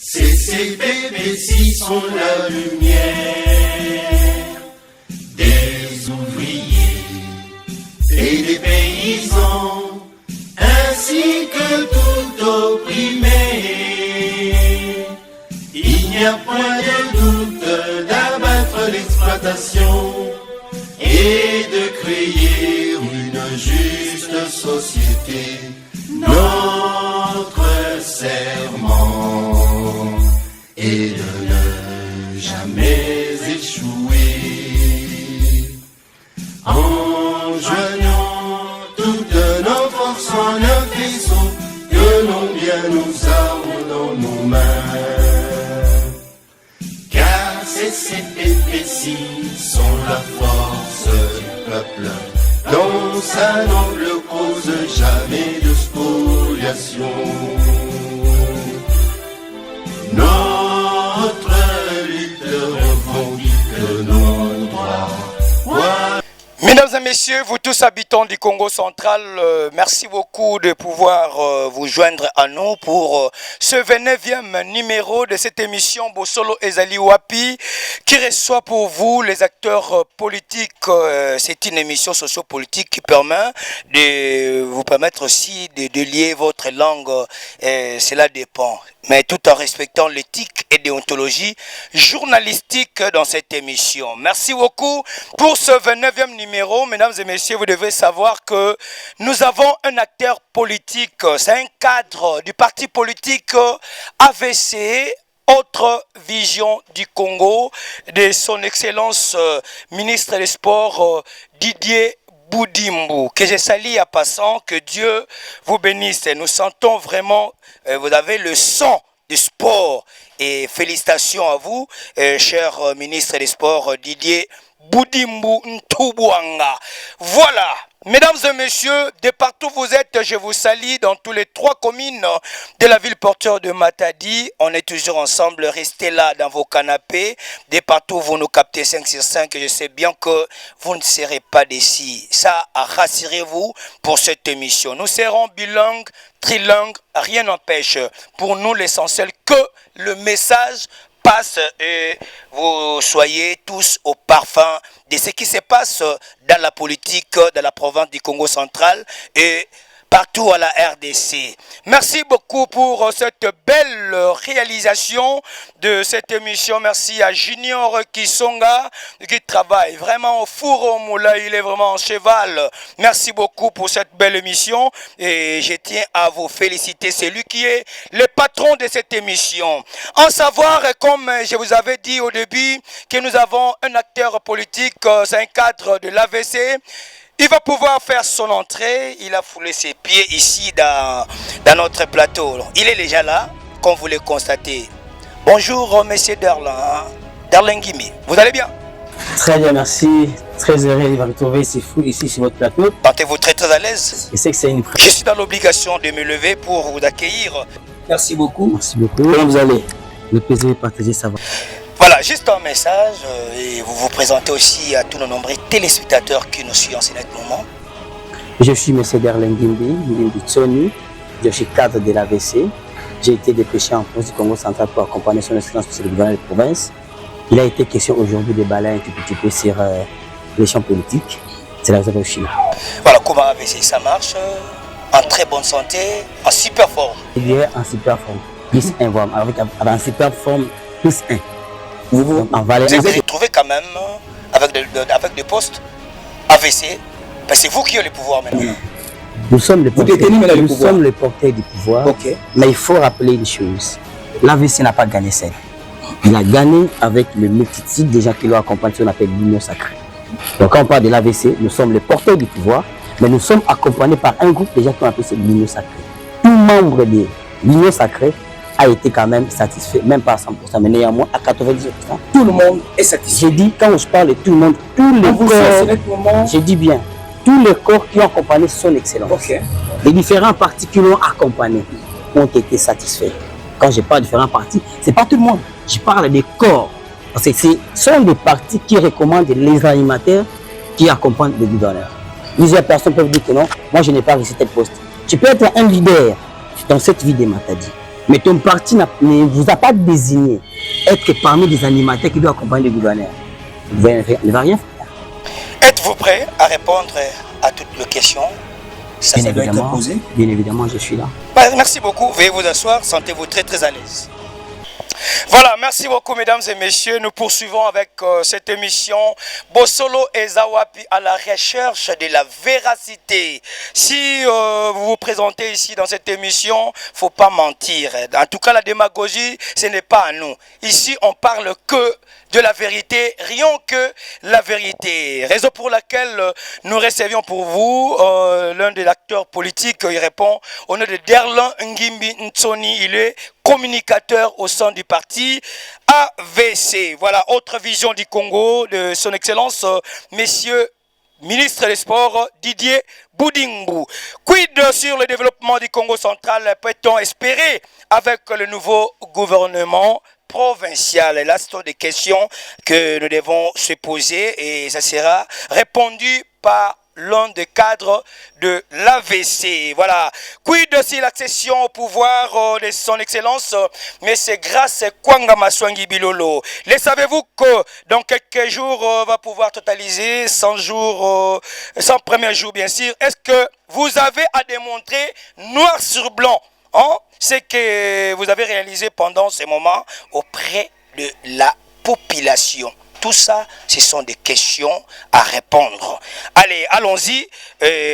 CCPBC sont la lumière des ouvriers et des paysans, ainsi que tout opprimé. Il n'y a point de doute d'abattre l'exploitation et de créer une juste société. Notre serment est de ne jamais échouer. En joignant toutes nos forces en un faisceau, que l'on bien nous armes dans nos mains. Car ces CPPC sont la force du peuple, dans sa noble cause, jamais de spoliation. Notre lutte revendique nos droits. Mesdames et messieurs, vous tous habitants du Congo central, merci beaucoup de pouvoir vous joindre à nous pour ce 29e numéro de cette émission Bosolo Ezali Wapi qui reçoit pour vous les acteurs politiques. C'est une émission sociopolitique qui permet de vous permettre aussi de lier votre langue. Cela dépend, mais tout en respectant l'éthique et déontologie journalistique dans cette émission. Merci beaucoup pour ce 29e numéro. Mesdames et messieurs, vous devez savoir que nous avons un acteur politique, c'est un cadre du parti politique AVC, Autre Vision du Congo, de son excellence ministre des Sports Didier Boudimbu, que je salue à passant, que Dieu vous bénisse. Nous sentons vraiment, vous avez le sang du sport et félicitations à vous, cher ministre des Sports Didier Boudimbu Ntubwanga. Voilà, mesdames et messieurs, de partout où vous êtes, je vous salue dans tous les 3 communes de la ville porteur de Matadi. On est toujours ensemble, restez là dans vos canapés. De partout où vous nous captez 5 sur 5, je sais bien que vous ne serez pas d'ici. Ça, rassurez-vous pour cette émission. Nous serons bilingues, trilingues, rien n'empêche. Pour nous, l'essentiel que le message passe et vous soyez tous au parfum de ce qui se passe dans la politique de la province du Congo central et partout à la RDC. Merci beaucoup pour cette belle réalisation de cette émission. Merci à Junior Kisonga qui travaille vraiment au four au moulin. Il est vraiment en cheval. Merci beaucoup pour cette belle émission et je tiens à vous féliciter. C'est lui qui est le patron de cette émission. En savoir, comme je vous avais dit au début, que nous avons un acteur politique, c'est un cadre de l'AVC. Il va pouvoir faire son entrée. Il a foulé ses pieds ici dans notre plateau. Il est déjà là, comme vous le constatez. Bonjour, monsieur Darlin Gimi. Vous allez bien? Très bien, merci. Très heureux de vous retrouver ici sur votre plateau. Sentez-vous très à l'aise? Je sais que c'est une... Je suis dans l'obligation de me lever pour vous accueillir. Merci beaucoup. Merci beaucoup. Comment vous allez? Le plaisir de partager ça. Voilà, juste un message et vous vous présentez aussi à tous nos nombreux téléspectateurs qui nous suivent en ce moment. Je suis M. Darlin Gimbi Tsoni, je suis cadre de l'AVC. J'ai été dépêché en France du Congo central pour accompagner son excellence pour le gouvernement de province. Il a été question aujourd'hui de balayer un tout petit peu sur les champs politiques. C'est la raison pour Chine. Voilà comment AVC ça marche, en très bonne santé, en super forme. Il est en super forme, plus 1, avec en super forme, plus 1. Vous avez trouvé quand même avec des postes AVC, parce que c'est vous qui avez le pouvoir maintenant. Nous sommes les porteurs du pouvoir, okay. Mais il faut rappeler une chose. L'AVC n'a pas gagné seul. Il a gagné avec le multitude des gens qui l'ont accompagné, ce qu'on appelle l'union sacrée. Donc quand on parle de l'AVC, nous sommes les porteurs du pouvoir, mais nous sommes accompagnés par un groupe de gens qui ont appelé l'union sacrée. Tout membre de l'union sacrée a été quand même satisfait, même pas à 100%, mais néanmoins à 90%. Tout le monde est satisfait. J'ai dit, quand je parle de tout le monde, tous les corps, j'ai dit bien, tous les corps qui ont accompagné son excellence. Okay. Les différents partis qui l'ont accompagné ont été satisfaits. Quand je parle de différents partis, ce n'est pas tout le monde. Je parle des corps. Parce que ce sont des partis qui recommandent les animateurs qui accompagnent le gouverneur. Plusieurs personnes peuvent dire que non, moi je n'ai pas réussi tel poste. Tu peux être un leader dans cette vie de Matadi. Mais ton parti ne vous a pas désigné être parmi les animateurs qui doivent accompagner le gouverneur. Vous ne va rien faire. Êtes-vous prêt à répondre à toutes les questions? Ça va être posé. Bien évidemment, je suis là. Merci beaucoup. Veuillez vous asseoir. Sentez-vous très très à l'aise. Voilà, merci beaucoup mesdames et messieurs. Nous poursuivons avec cette émission Bosolo et Zawapi à la recherche de la véracité. Si vous vous présentez ici dans cette émission, faut pas mentir. En tout cas, la démagogie, ce n'est pas à nous. Ici, on parle que de la vérité, rien que la vérité. Raison pour laquelle nous recevions pour vous l'un des acteurs politiques. Il répond au nom de Derlan Ngimbi Ntsoni. Il est communicateur au sein du parti AVC. Voilà, autre vision du Congo de son excellence, messieurs ministre des Sports Didier Boudingou. Quid sur le développement du Congo central peut-on espérer avec le nouveau gouvernement provincial? Et là, ce sont des questions que nous devons se poser et ça sera répondu par l'un des cadres de l'AVC. Voilà. Quid si l'accession au pouvoir de son excellence, mais c'est grâce à Kwanga Maswangi Bilolo. Le savez-vous que dans quelques jours, va pouvoir totaliser 100 jours, 100 premiers jours bien sûr. Est-ce que vous avez à démontrer noir sur blanc ce que vous avez réalisé pendant ces moments auprès de la population? Tout ça, ce sont des questions à répondre. Allez, allons-y.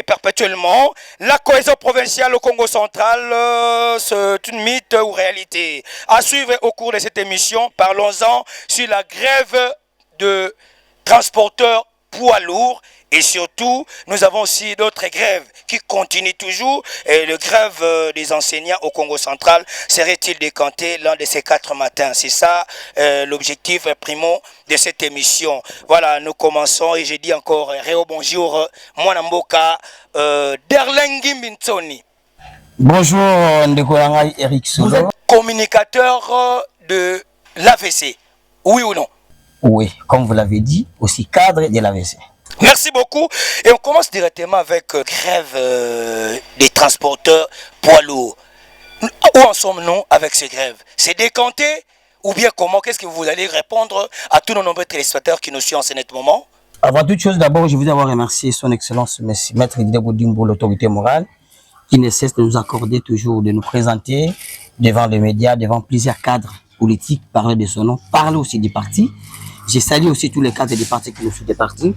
Perpétuellement, la cohésion provinciale au Congo central, c'est une mythe ou réalité? À suivre au cours de cette émission, parlons-en sur la grève de transporteurs poids lourds. Et surtout, nous avons aussi d'autres grèves qui continuent toujours. Et le grève des enseignants au Congo central serait-il décanté l'un de ces 4 matins? C'est ça l'objectif primo de cette émission. Voilà, nous commençons et je dis encore Réo bonjour, Mwanamboka, Derlengi Mbintsoni. Bonjour, Ndekolanga Eric Solo. Vous êtes communicateur de l'AVC, oui ou non? Oui, comme vous l'avez dit, aussi cadre de l'AVC. Merci beaucoup. Et on commence directement avec grève des transporteurs poids lourds. Où en sommes-nous avec ces grèves? C'est décanté ou bien comment? Qu'est-ce que vous allez répondre à tous nos nombreux téléspectateurs qui nous suivent en ce moment? Avant toute chose, d'abord, je voudrais avoir remercié son excellence, Maître Didier Boudingou, l'autorité morale, qui ne cesse de nous accorder toujours, de nous présenter devant les médias, devant plusieurs cadres politiques, parler de son nom, parler aussi du parti. J'ai salué aussi tous les cadres des partis qui nous suivent des partis.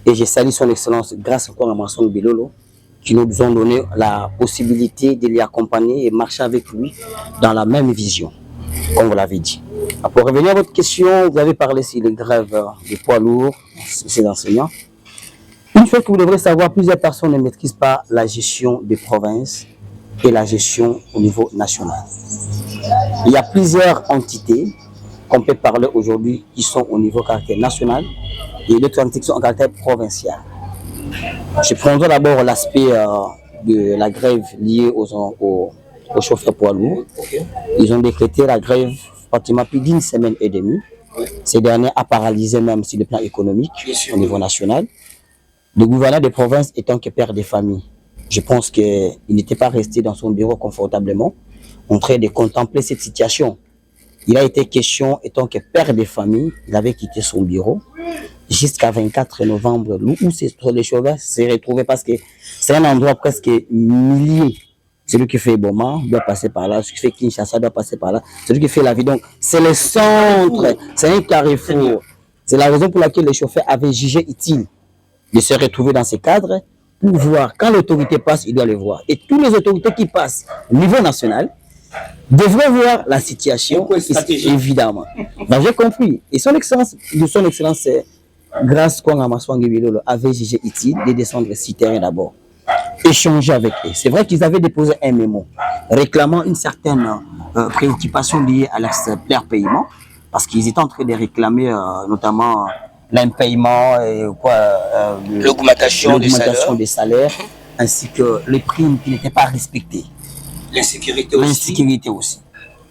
Et je salue son excellence grâce encore à Masson Bilolo qui nous ont donné la possibilité de l'y accompagner et marcher avec lui dans la même vision, comme vous l'avez dit. Pour revenir à votre question, vous avez parlé sur les grèves des poids lourds, ces enseignants. Une chose que vous devrez savoir, plusieurs personnes ne maîtrisent pas la gestion des provinces et la gestion au niveau national. Il y a plusieurs entités qu'on peut parler aujourd'hui qui sont au niveau caractère national et d'autres entités qui sont en caractère provincial. Je prendrai d'abord l'aspect de la grève liée aux chauffeurs poids lourds. Ils ont décrété la grève pratiquement plus d'1 semaine et demie. Ces derniers a paralysé même sur le plan économique au niveau national. Le gouverneur des provinces étant que père des familles, je pense qu'il n'était pas resté dans son bureau confortablement en train de contempler cette situation. Il a été question, étant que père des familles, il avait quitté son bureau jusqu'à 24 novembre, où les chauffeurs s'est retrouvé parce que c'est un endroit presque millier. Celui qui fait Boma doit passer par là, celui qui fait Kinshasa doit passer par là, celui qui fait la vie. Donc, c'est le centre, c'est un carrefour. C'est la raison pour laquelle les chauffeurs avaient jugé utile de se retrouver dans ces cadres pour voir. Quand l'autorité passe, il doit le voir. Et toutes les autorités qui passent au niveau national devraient voir la situation, évidemment. Ben, j'ai compris. Et son excellence, c'est grâce à Maswangi Bilolo avait jugé utile de descendre sur terrain d'abord. Échanger avec eux. C'est vrai qu'ils avaient déposé un mémo réclamant une certaine préoccupation liée à leur paiement, parce qu'ils étaient en train de réclamer notamment l'impaiement et l'augmentation des salaires, ainsi que les primes qui n'étaient pas respectées. L'insécurité aussi.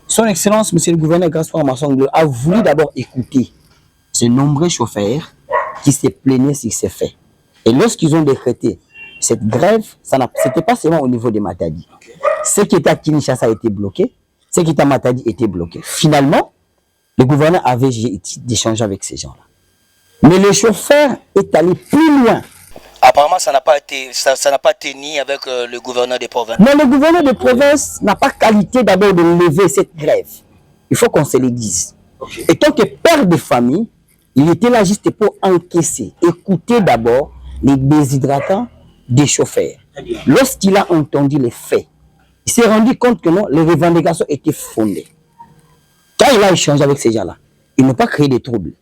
Son Excellence, Monsieur le Gouverneur Gaston Massangle, a voulu d'abord écouter ces nombreux chauffeurs qui se plaignaient sur ces faits. Et lorsqu'ils ont décrété cette grève, ce n'était pas seulement au niveau des Matadi. Ce qui était à Kinshasa a été bloqué, Sekita Matadi était bloqué. Finalement, le gouverneur avait d'échanger avec ces gens-là. Mais le chauffeur est allé plus loin. Apparemment, ça n'a pas tenu avec le gouverneur des provinces. Mais le gouverneur des provinces n'a pas qualité d'abord de lever cette grève. Il faut qu'on se le dise. Okay. Et tant que père de famille, il était là juste pour encaisser, écouter d'abord les déshydratants des chauffeurs. Lorsqu'il a entendu les faits, il s'est rendu compte que non, les revendications étaient fondées. Quand il a échangé avec ces gens-là, ils n'ont pas créé de troubles.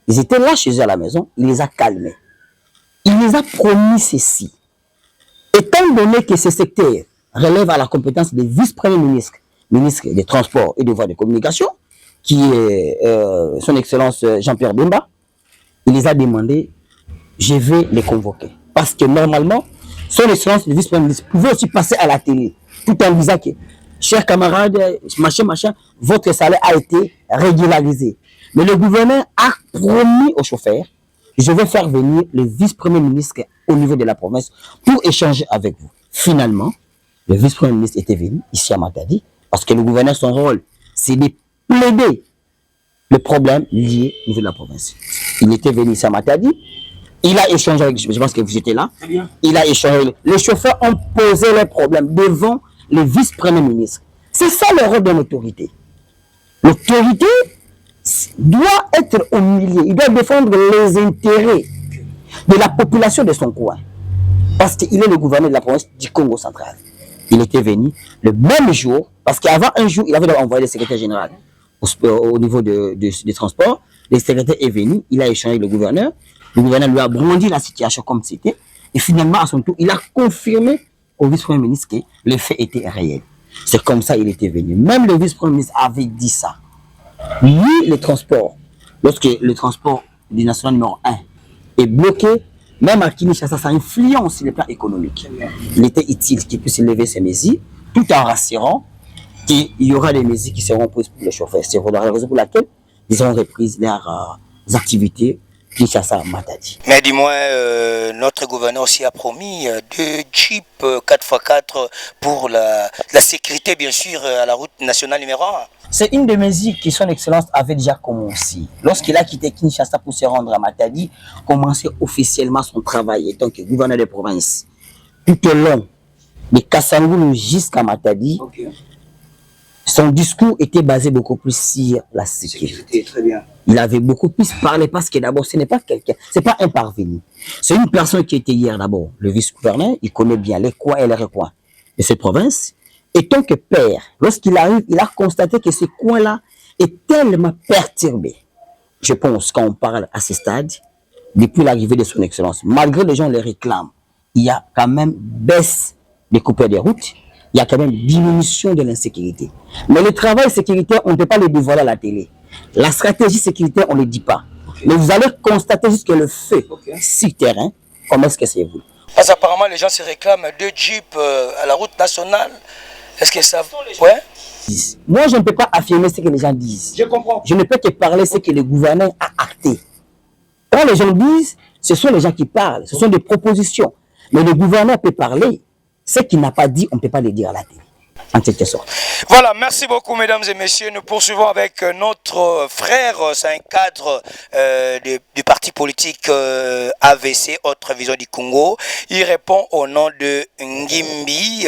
Ils étaient là chez eux à la maison, il les a calmés. Il les a promis ceci. Étant donné que ce secteur relève à la compétence des vice-premiers ministres, ministre des Transports et des Voies de Communication, qui est son Excellence Jean-Pierre Bemba, il les a demandé, je vais les convoquer. Parce que normalement, son Excellence le vice-premier ministre pouvait aussi passer à la télé, tout en disant que, chers camarades, machin, votre salaire a été régularisé. Mais le gouverneur a promis aux chauffeurs, je vais faire venir le vice-premier ministre au niveau de la province pour échanger avec vous. Finalement, le vice-premier ministre était venu ici à Matadi, parce que le gouverneur, son rôle, c'est de plaider le problème lié au niveau de la province. Il était venu ici à Matadi, il a échangé avec, je pense que vous étiez là, il a échangé, les chauffeurs ont posé leurs problèmes devant le vice-premier ministre. C'est ça le rôle de l'autorité. L'autorité doit être au milieu, il doit défendre les intérêts de la population de son coin. Parce qu'il est le gouverneur de la province du Congo central. Il était venu le même jour, parce qu'avant un jour, il avait envoyé le secrétaire général au niveau des transports. Le secrétaire est venu, il a échangé avec le gouverneur lui a brandi la situation comme c'était. Et finalement, à son tour, il a confirmé au vice-premier ministre que les faits étaient réels. C'est comme ça qu'il était venu. Même le vice-premier ministre avait dit ça. Lui, le transport, lorsque le transport du national numéro 1 est bloqué, même à Kinshasa, ça influence sur le plan économique. Il était utile qu'il puisse lever ces mesures, tout en rassurant qu'il y aura des mesures qui seront prises pour les chauffeurs. C'est la raison pour laquelle ils ont repris leurs activités Kinshasa Matadi. Mais dis-moi, notre gouverneur aussi a promis 2 jeeps 4x4 pour la sécurité, bien sûr, à la route nationale numéro 1. C'est une des mesures que son Excellence avait déjà commencé. Lorsqu'il a quitté Kinshasa pour se rendre à Matadi, commencer officiellement son travail en tant que gouverneur de province. Tout au long de Kassangoulou jusqu'à Matadi, son discours était basé beaucoup plus sur la sécurité. Très bien. Il avait beaucoup plus parlé parce que d'abord, ce n'est pas quelqu'un, c'est pas un parvenu. C'est une personne qui était hier d'abord, le vice-gouverneur, il connaît bien les coins et les recoins de cette province. Et tant que père, lorsqu'il arrive, il a constaté que ce coin-là est tellement perturbé. Je pense, quand on parle à ce stade, depuis l'arrivée de son Excellence, malgré les gens les réclament, il y a quand même baisse des coupures des routes, il y a quand même diminution de l'insécurité. Mais le travail sécuritaire, on ne peut pas le dévoiler à la télé. La stratégie sécuritaire, on ne le dit pas. Mais vous allez constater juste que le fait sur terrain, comment est-ce que c'est vous? Parce qu'apparemment, les gens se réclament 2 jeeps à la route nationale. Est-ce que ça... Ouais. Moi, je ne peux pas affirmer ce que les gens disent. Je comprends. Je ne peux que parler ce que le gouverneur a acté. Quand les gens disent, ce sont les gens qui parlent, ce sont des propositions. Mais le gouverneur peut parler. Ce qu'il n'a pas dit, on ne peut pas le dire à la télé. En quelque sorte. Voilà, merci beaucoup mesdames et messieurs. Nous poursuivons avec notre frère, c'est un cadre du parti politique AVC, Autre Vision du Congo. Il répond au nom de Ngimbi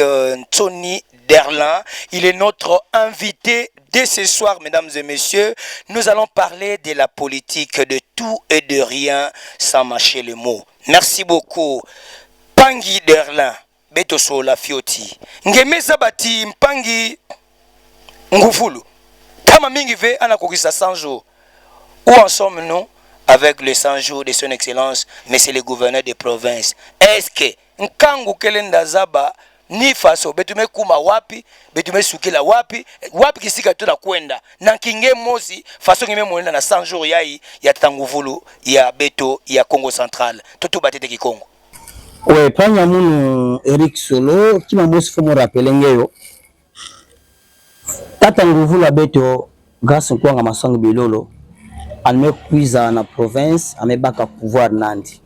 Tony Derlin. Il est notre invité dès ce soir, mesdames et messieurs. Nous allons parler de la politique, de tout et de rien, sans mâcher les mots. Merci beaucoup. Pangi Derlin. Beto Sola Fioti. Ngemeza bati mpangi ngufulu. Kama mingi ve anakokisa 100 jours. Où en sommes-nous avec les 100 jours de son excellence, monsieur le gouverneur des provinces? Est-ce que nkangu kelenda zaba ni faso betume kuma wapi, betume sukila wapi, wapi kisika tu na kwenda. Na kinge mosi faso ngime mwenda na 100 jours yai ya tanguvulu ya Beto ya Congo Central. Tutu batete ki Congo. Oui, panya munu Eric Solo, qui m'a moussé pour me rappeler ngeyo. Tata nguvula Beto, grâce à quoi ma sang bilolo, elle me cuisa na province, elle me baka pouvoir nandi.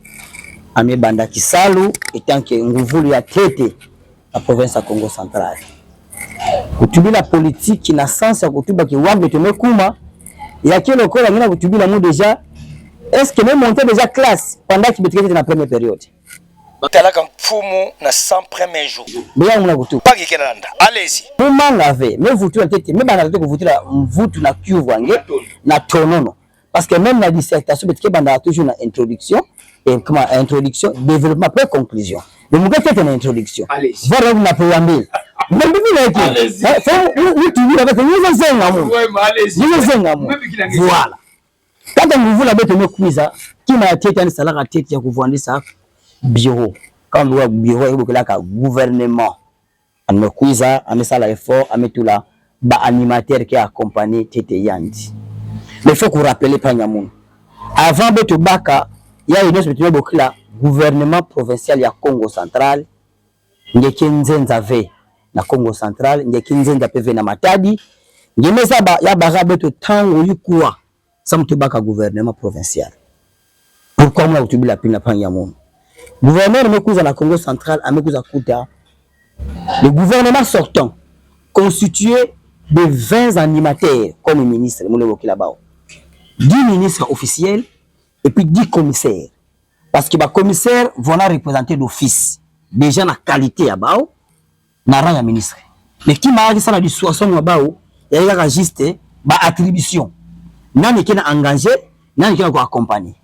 Elle me banda kisalu, et tant que nguvulu ya tete, la province à Congo central. kutubila politique na sens ya kutuba ki wambe tumekuma ya kile kola ngina kutubila mu déjà est-ce que même monter déjà classe pendant qu'il était dans la première période talaka mfumu na 100 premiers jours bien muna kutu pas qui Canada allez-y comment laver mais vous tout en tête mais bana tete vous la mvutu na kyuvange na tonono parce que même la dissertation betike banda toujours na introduction et comment introduction développement après conclusion mais mon tete na introduction voilà vous na préambule même vous là faut tu veux avec nous zenga mu voilà quand vous la bête me kuiza qui m'a tête en salaire à tête ya kuvandi ça bureau quand le bureau est là ka gouvernement me kuiza amesala effort ametula ba animateur qui accompagné tete yandi mais faut qu'on rappelle pas nyamun avant beto baka ya une autre bokila gouvernement provincial ya Congo central ngeke nzenza ve na Congo central ngeke nzenza pv na Matadi ngemeza ba ya bara beto tango yikuwa samto baka gouvernement provincial pourquoi moi utubila pina pa nyamun gouverneur mekuza na Congo central amekuza kuta le gouvernement sortant constitué de 20 animateurs comme ministre, 10 ministres officiels et puis 10 commissaires. Parce que les commissaires vont représenter l'office. Déjà la qualité à Bao, na rang ministre. Mais qui m'a dit ça la dissuasion à Bao, il y a juste ba attribution. Nani qui n'a engagé, nani qui n'a accompagné.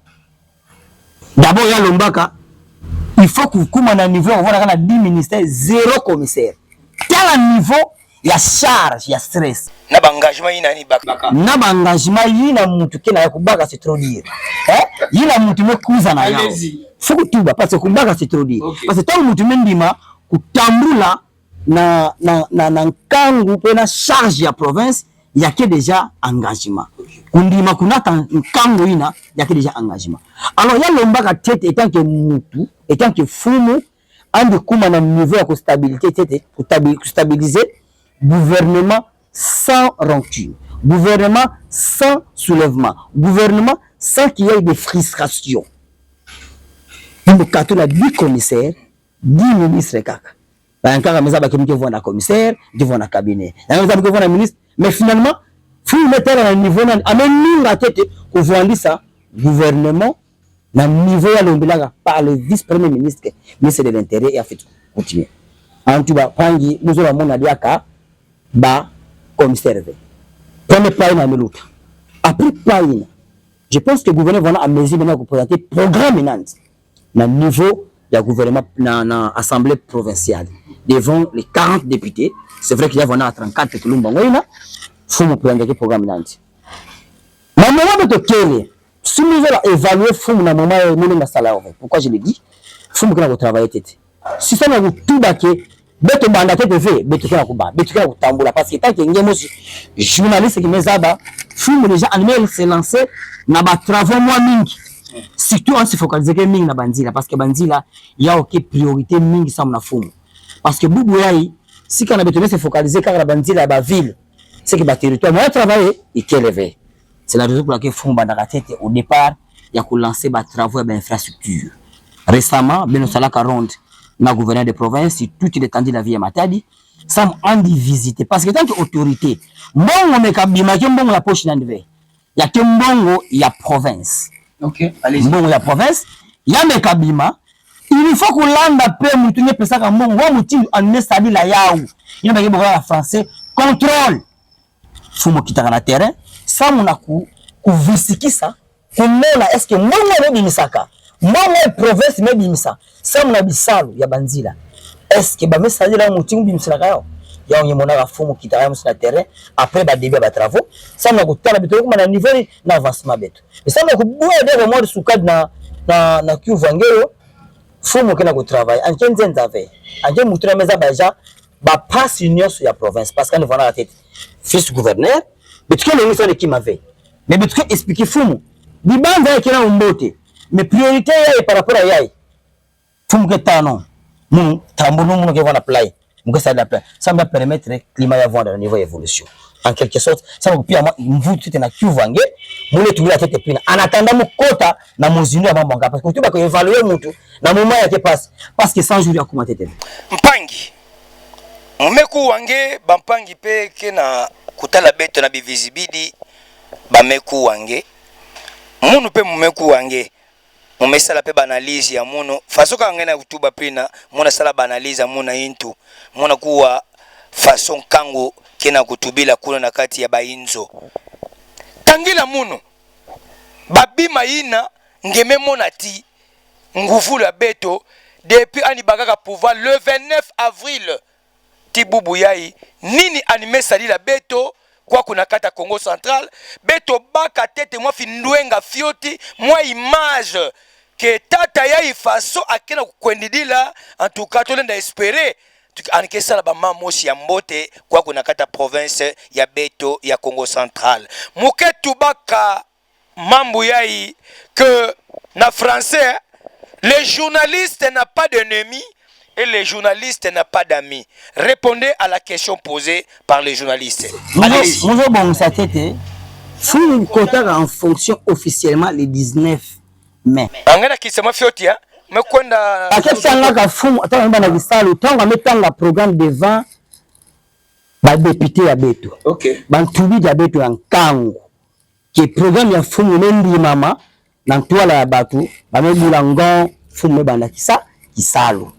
D'abord il y a l'ombaka. Il faut que vous à niveau, on va 10 ministères, 0 commissaire. Quel niveau il y a charge, il y a stress. Na engagement ina ni baka. Na engagement ina mutu kena ya kubaka c'est trop dire. Ina mutu me kuza na yao. Faut que tu parce que kubaka c'est trop dire. Parce que tant mutu mendima kutambula na nkangu pena charge ya province, il y a que déjà engagement. Kundima kunata nkangu ina, il y a que déjà engagement. Alors il y a lombaka tête étant que mutu, étant que fumu ande kuma na niveau ya stabilité tête pour stabiliser gouvernement sans rancune, gouvernement sans soulèvement, gouvernement sans qu'il y ait de frustration. Il y a 10 commissaires, 10 ministres kaka. Il y a un commissaire, il y a un cabinet, il y a un ministre, mais finalement, il faut mettre à un niveau, à la tête, pour voir ça, gouvernement, à niveau par le vice-premier ministre, ministre de l'Intérieur, et a fait continuer. En tout cas, nous avons dit ba commissaire. Premier pas na meluta. Après pas je pense que le gouvernement va à mesure maintenant pour présenter programme maintenant na niveau du gouvernement na assemblée provinciale devant les 40 députés. C'est vrai qu'il y a vraiment 34 tout le monde ngoina faut me présenter programme maintenant. Mais moment de kele si nous allons évaluer faut na moment nous na salaire. Pourquoi je le dis? Faut me travailler tête. Si ça na tout baké beto banda tete ve beto kana kuba beto kana kutambula parce que tant que ngemo journaliste qui mezaba fumu déjà animé se lancer na ba travaux moi mingi surtout on se focaliser que mingi na banzila parce que banzila ya OK priorité mingi ça na fumu parce que bubu yai si kana beto se focaliser car la banzila ba ville c'est que ba territoire moi travailler et qu'élever c'est la raison pour laquelle fumu banda la tête au départ il y a ko lancer ba travaux ba infrastructure récemment beno salaka ronde na gouverneur de province sur toute l'étendue de la vie à Matadi ça m'a visiter parce que tant que autorité mbongo mekabima ke mbongo la poche n'andeve ya ke mbongo ya province OK allez mbongo ya province ya mekabima il faut que landa pe mutunye pesa ka mbongo wa muti en stade la yao il y a beaucoup en français contrôle fumo kitaka na terrain ça mona ku visikisa kumona est-ce que mbongo no bimisaka mbongo province me bimisa ça mona bisalu ya banzila est-ce que ba message là mutingu bimisaka yao ya onye mona ka fumo kitaka sur le terrain après ba début ba travaux ça mona ku tala bitu kuma na niveau na avancement betu et ça mona ku boya de mode sukad na kiuvangero fumo kena ku travail en kenzen zave en mutura meza baja ba passe union sur la province parce qu'on voit la tête fils gouverneur bitu kena ngi sone kimave mais bitu expliquer fumo dibanza kena umbote mais priorité est par rapport à yai fumo ke tano mun tambulu mun ke vana play mun ke ça la play ça va permettre climat ya voir dans niveau évolution en quelque sorte ça va pia mvu tout na kiuvange mun tu la tête pina en attendant mu kota na muzinu ya mambo parce que tu vas ko évaluer mutu na moment ya te passe parce que 100 jours ya comment tete Mpangi Meku wange bampangi pe ke na kutala beto na bivisibidi ba meku wange. Munu pe meku wange. Mumesala pe banalize ya munu. Faso kanga na kutuba pina muna sala banalize ya muna intu. Muna kuwa fason kango kena kutubila kuna na kati ya bainzo. Kangila munu. Babima ina ngeme mona ti nguvu la beto depuis ani bagaka pouvoir le 29 avril. Tibubu yai nini anime sali la beto kwa kuna kata Congo Central beto baka tete mwa findwenga fioti mwa image que tata yai faso akena kukwendidila en tout cas tolenda espérer anke sala ba mamosi ya mbote kwa kuna kata province ya beto ya Congo Central muketu baka mambu yai que na français les journalistes n'a pas d'ennemis et les journalistes n'ont pas d'amis. Répondez à la question posée par les journalistes. Bonjour, bon, ça tête. Fou en fonction officiellement le 19 mai. Angana qui se m'a fioti hein. Me kwenda akesanga fou attends bana bisalo tanga metanga programme devant ba député ya beto. OK. Bantubi ya beto en kango. Qui programme ya fou mendi mama na toile ya batu ba mebula ngon fou me bana kisa kisalo.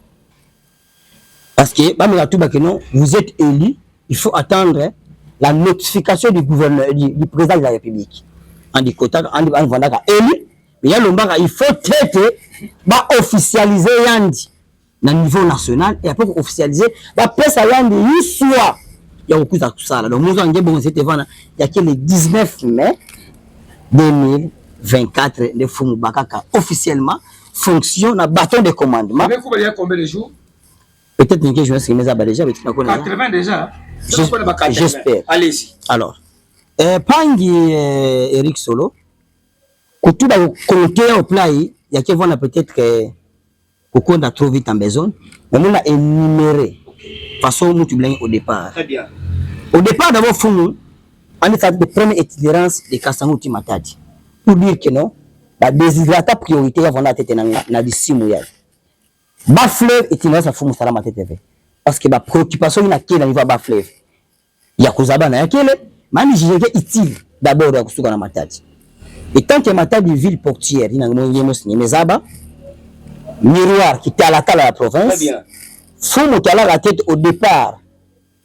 Parce que non, vous êtes élu, il faut attendre la notification du gouverneur, du président de la République. On dit que élu, il faut traiter, officialiser Yandi au niveau national et après officialiser, presse à Yandi, il soit. Il y a beaucoup de ça. Donc, nous avons dit il y a que le 19 mai 2024, le Foumou Bakaka officiellement fonctionne à bâton de commandement. Il y a combien de jours? Peut-être que je vais essayer déjà. 80 déjà. J'espère. Allez-y. Alors, Pangi Eric Solo, quand tu vas connecter au plat, il y a qui vont peut-être que on a trop vite en besoin. Mais on a énuméré façon dont tu blanches au départ. Très bien. Au départ, d'abord, on a fait de première itinérance de Kassangouti Matadi. Pour dire que non, la déshydratation priorité avant la tête na di simouya. Bas fleuve est une affaire pour Salama TV. Parce que ma préoccupation est à niveau bas fleuve. Il y a Kozaba na yakele, mais je dirais utile d'abord de kusuka na Matadi. Et tant que Matadi ville portière, il y a Mezaba, miroir qui était à la tête de la province. Très bien. Faut que la tête au départ,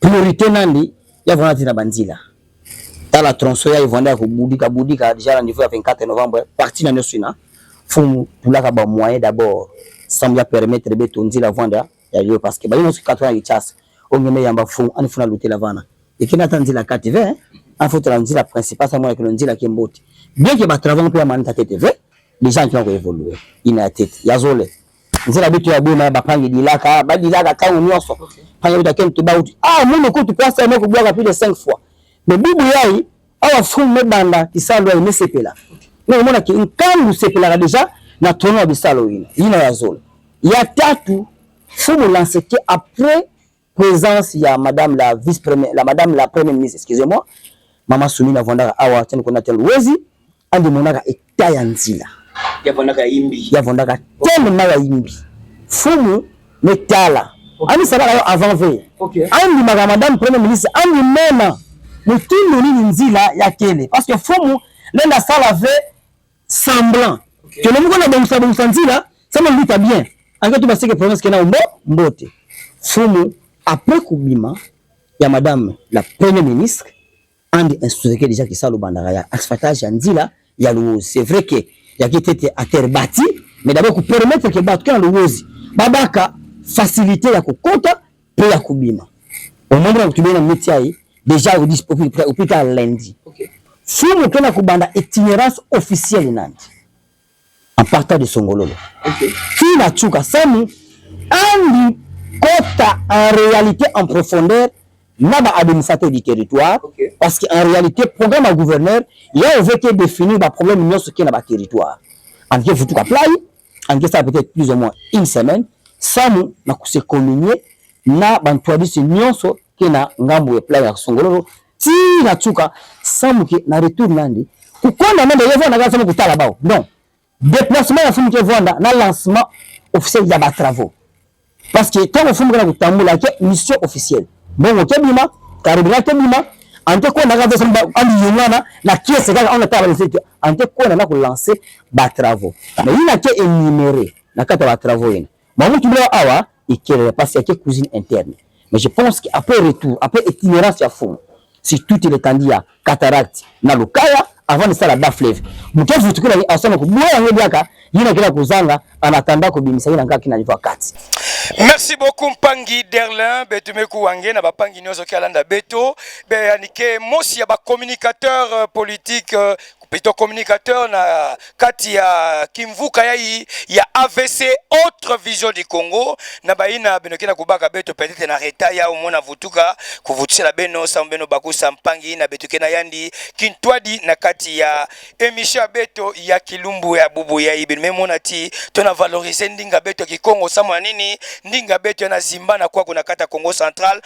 priorité nandi, il y a vraiment na bandila. Dans la tronçon, il y a vendu à Boudika déjà au niveau 24 novembre, parti dans le Sina. Faut pour la ba moyen d'abord. Semble permettre de tourner la vente parce que bah il y a 80 de chasse on met yamba fou on fait la lutte la vana et qui n'attend la 4TV en faut trandir la principale ça moi que l'on dit la Kembote bien que ba travail peu man ta TV les gens qui ont évolué il a tête ya zole nzira bitu ya boma ba pangi dilaka ba dilaka quand nyonso pangi ta kento ba ah mon ko tu place mais ko boka plus de 5 fois mais bibu yai awa fou me banda kisalo ya mesepela mais mona ki nkangu sepela déjà na tono bisalo ina ya zole ya tatu faut me lancer que après présence ya madame la vice-première madame la première ministre excusez-moi mama Soumina Vondaka awa tena kuna tel wezi andi monaka etaya nzila Ya Vondaka tellement ya imbi fumu metala ani sala avant veille OK. andi madame première ministre andi mema mutundu ni nzila ya kele parce que fumu lenda sala ve semblant que le moko na bonsa nzila ça me dit bien en fait tu vas que province que na mbote fumu après kubima ya madame la première ministre andi instruire déjà que ça le bandara ya asphaltage ya nzila ya lo c'est vrai que ya qui était à terre bâtie mais d'abord pour permettre que battu quand le wozi babaka faciliter ya kokota pe ya kubima au moment où tu viens na métier déjà au disponible au plus tard lundi OK. fumu tena kubanda itinérance officielle nandi en partant de Songololo. OK. Qui n'a tchouka samu andi kota en réalité en profondeur naba administrateur du territoire OK. parce qu'en réalité programme à gouverneur il y a veut définir ba problème mignon ce qui na ba territoire en que futuka play en que ça peut-être plus ou moins une semaine samu na se communier na bantwadi se nyonso qui na ngambo ya play ya Songololo ti na tchouka samu ki na retour nandi kukonda nende yevo na gaza mu kutala bao non déplacement ya fumu ke vonda na lancement officiel ya ba travaux parce que tant que fumu kana kutambula ke mission officielle bon kebima carburant kebima ante ko na ga veso andi yongana na kiese kaka on ataba lesete ante ko na ko lancer ba travaux mais il a été énuméré na kata ba travaux ina mamu tubula awa ikere parce que cuisine interne mais je pense qu'après retour après itinérance ya fond si tout il est tendu à cataracte na lukaya avant de ça la bas fleuve mukevu vous tukula asana ko boya ngediaka yina kila kuzanga anatanda ko bimisa ina ngaki na niveau 4. Merci beaucoup Mpangi Derlin betume kuwange na bapangi nyozo kalanda beto be anike mosi ya ba communicateur politique plutôt communicateur na kati ya Kimvuka ya AVC autre vision du Congo na baina benokena kubaka beto peut-être na reta ya umona vutuka kuvutisha beno sambeno bakusa Mpangi na betukena yandi kintwadi na kati ya emisha beto ya Kilumbu ya bubu ya ibin memona ti tona valoriser ndinga beto ki Congo samwa nini ndinga beto na Zimba na kwa kuna kata Congo central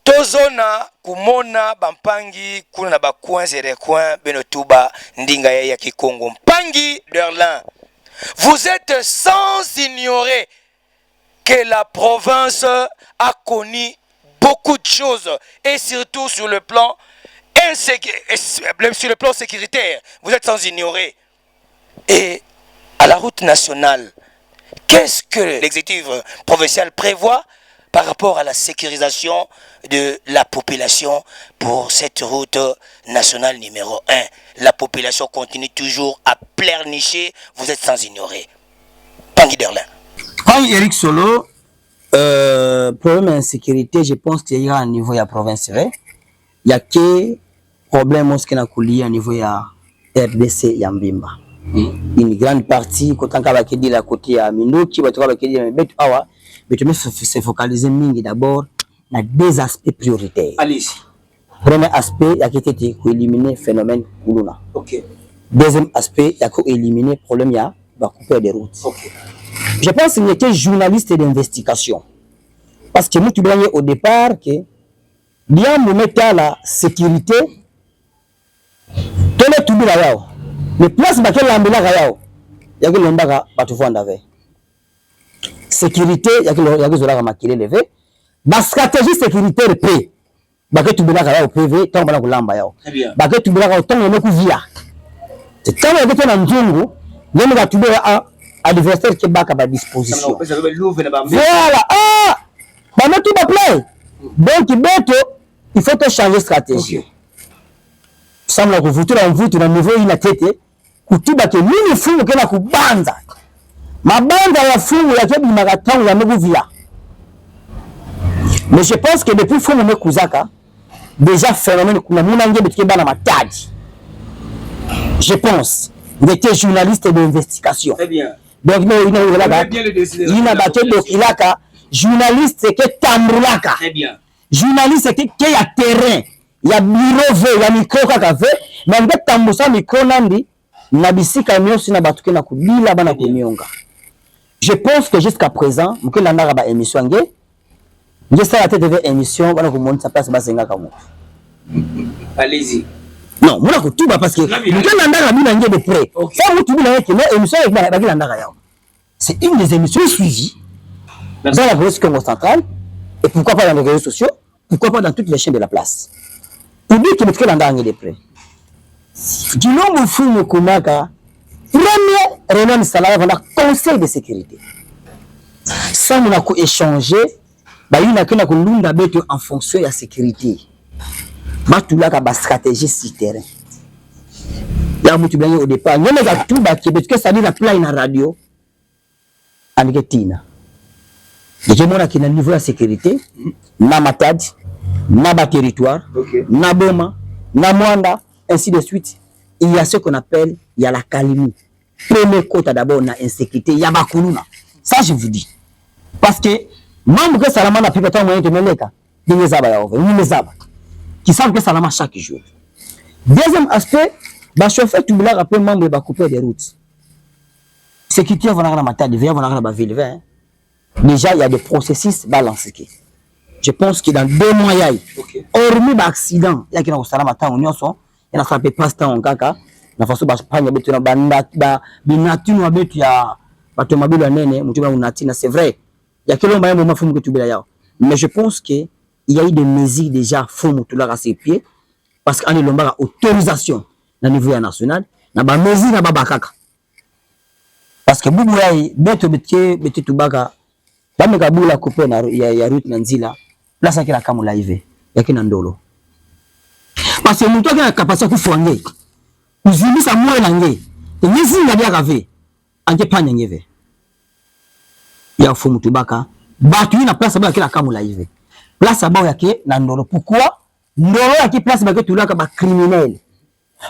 tozona kumona bampangi kuna na bacoin zere coin benotuba ndinga ya Kikongo. Mpangi Derlin, vous êtes sans ignorer que la province a connu beaucoup de choses et surtout sur le plan sécuritaire. Vous êtes sans ignorer. Et à la route nationale, qu'est-ce que l'exécutif provincial prévoit par rapport à la sécurisation de la population pour cette route nationale numéro 1? La population continue toujours à pleurnicher, vous êtes sans ignorer. Tanguy Derlin. Quand Eric Solo, problème d'insécurité, je pense qu'il y a un niveau de la province. Il y a que problème qui a au niveau de la RDC Yambimba. Une grande partie, quand on a dit la côté à Minouki, on a dit la mais tu me se focaliser d'abord dans deux aspects prioritaires. Allez-y. Premier aspect, il y a qui était éliminer le phénomène Kuluna. Ok. Deuxième aspect, il y a éliminer le problème, il y a couper des routes. Ok. Je pense qu'il était journaliste d'investigation. Parce que nous, tu voyais au départ que bien nous mettre à la sécurité, tout le tout là, les places baquet l'ambulance là, il y a que l'ombaga batufou d'avait. Sécurité, il y a que zola makile levé. La stratégie sécuritaire paix. Baquet tout là au PV, tant que l'amba yao. Baquet tout là tant que nous via. C'est quand on était dans Djongo, nous avons trouvé un adversaire qui est à ma disposition. Voilà. Ah! Bah, mais tout va plaire. Donc, il faut changer de stratégie. Semble que vous tout dans le niveau il a été. Kutuba ke mini fungu kena kubanza. Mabanda ya fungu ya kebi magatangu ya meguvia. Mais je pense que depuis fungu mekuzaka, déjà phénomène kuna muna nge betike bana matadi. Je pense. Il était journaliste d'investigation. Très bien. Donc, il a battu Dokilaka, journaliste qui est Tamboulaka. Très bien. Journaliste qui est à terrain. Il y a bureau, il y a micro, mais il y a Tambousa, micro, Nandi, Nabisi, Camion, Sinabatuke, Nakubila, Banakumionga. Je pense que jusqu'à présent, je vais faire une émission. Je vais faire une émission, je vais faire une émission. Allez-y. Non, moi je tout parce que de près. Ça vous tout émission c'est une des émissions suivies dans la grosse Congo centrale et pourquoi pas dans les réseaux sociaux, pourquoi pas dans toutes les chaînes de la place. Ou bien que mettre l'andanga de près. Du nom fou Mokumaka, premier Renan Salah dans le conseil de sécurité. Ça nous a échangé, bah il n'a que na beto en fonction de la sécurité. Matula ka ba stratégie sur terrain. Là mutu bien au départ, nous avons tout baqué parce que ça dit la plan na radio. Anigetina. Je mona ki na niveau de sécurité, na matad, na ba territoire, na boma, na mwanda, ainsi de suite. Il y a ce qu'on appelle il y a la calmie. Premier côté d'abord na insécurité, il y a ba kuluna. Ça je vous dis. Parce que même que Salama n'a plus de temps moyen de meleka, ni zaba ya over, ni zaba. Qui savent que ça la marche chaque jour. Deuxième aspect, le chauffeur tout blanc rappelle membre va couper des routes. Sécurité va la matin, devient va la ville. Déjà il y a des processus balancés. Je pense que dans 2 mois il y a hormis l'accident, il y a qui na osala matin on yoso, il y a frappé pas temps en kaka, na façon ba Espagne betu na ba binatu na betu ya bato mabilo nene, mutu ba unatina, c'est vrai. Il y a que l'on va moment fumu que tout blanc. Mais je pense que il y a eu des mesures déjà faut mutula à ses pieds parce qu'on est lombaka autorisation na niveau national na ba mesure na ba bakaka parce que bubu yai beto beti tubaka bameka bula couper na ya route na nzila place akila kamula hivi yakina ndolo parce que mutu akina capacité kufuange uzimisa moyo na nge nyezi ngadia kave anje panya ngeve ya fumu tubaka batu na place ba kila kamula hivi place ba yake na ndolo pourquoi ndolo yake place ba ke tulaka ba criminel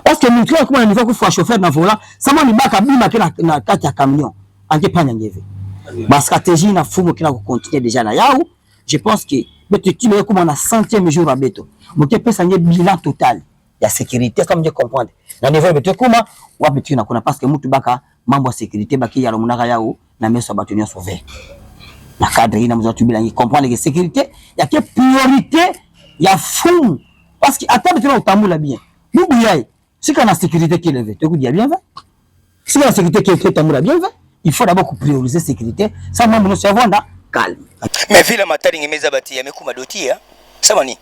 parce que mutu akuma niveau kufa chauffeur na volant sama ni baka bima kila na kati ya camion anje panya ngeve ba stratégie na fumu kila ko continuer déjà na yao je pense que beto tu me comme on a 100e jour à beto moke pesa nge bilan total ya sécurité comme je comprendre na niveau beto kuma wa beto na kuna parce que mutu baka mambo ya sécurité baki ya lomunaka yao na meso batu nyo sauver na cadre ina mzo tubila ngi comprendre que sécurité ya que priorité ya fumu parce que attendre tu na utambula bien bubu yai si kana sécurité qui levé te ku dia bien va si kana sécurité qui utambula bien va il faut d'abord prioriser sécurité ça mambo no savonda calme mais vile matari ngemeza bati ya mekuma doti ya sama ni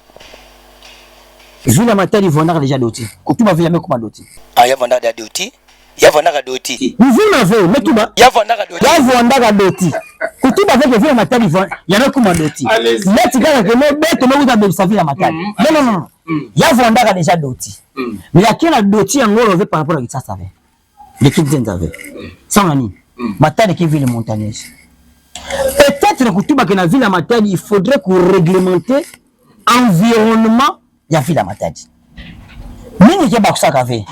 vile matari vona déjà doti kutuma vile mekuma doti ya vona da doti ya vona doti vile ve metuba ya vona doti ya vona doti kutuma avec vile matari vona ya mekuma doti meti kana que me beto me uza be sa vile matari non ya vona déjà doti mais ya kila doti ngolo ve par rapport à ça savait l'équipe d'Enzave sama ni matari qui vile montagneuse. Peut-être que dans la ville à Matadi, il faudrait qu'on réglementer l'environnement de la ville à Matadi. Mais il y a pas ça qu'avait.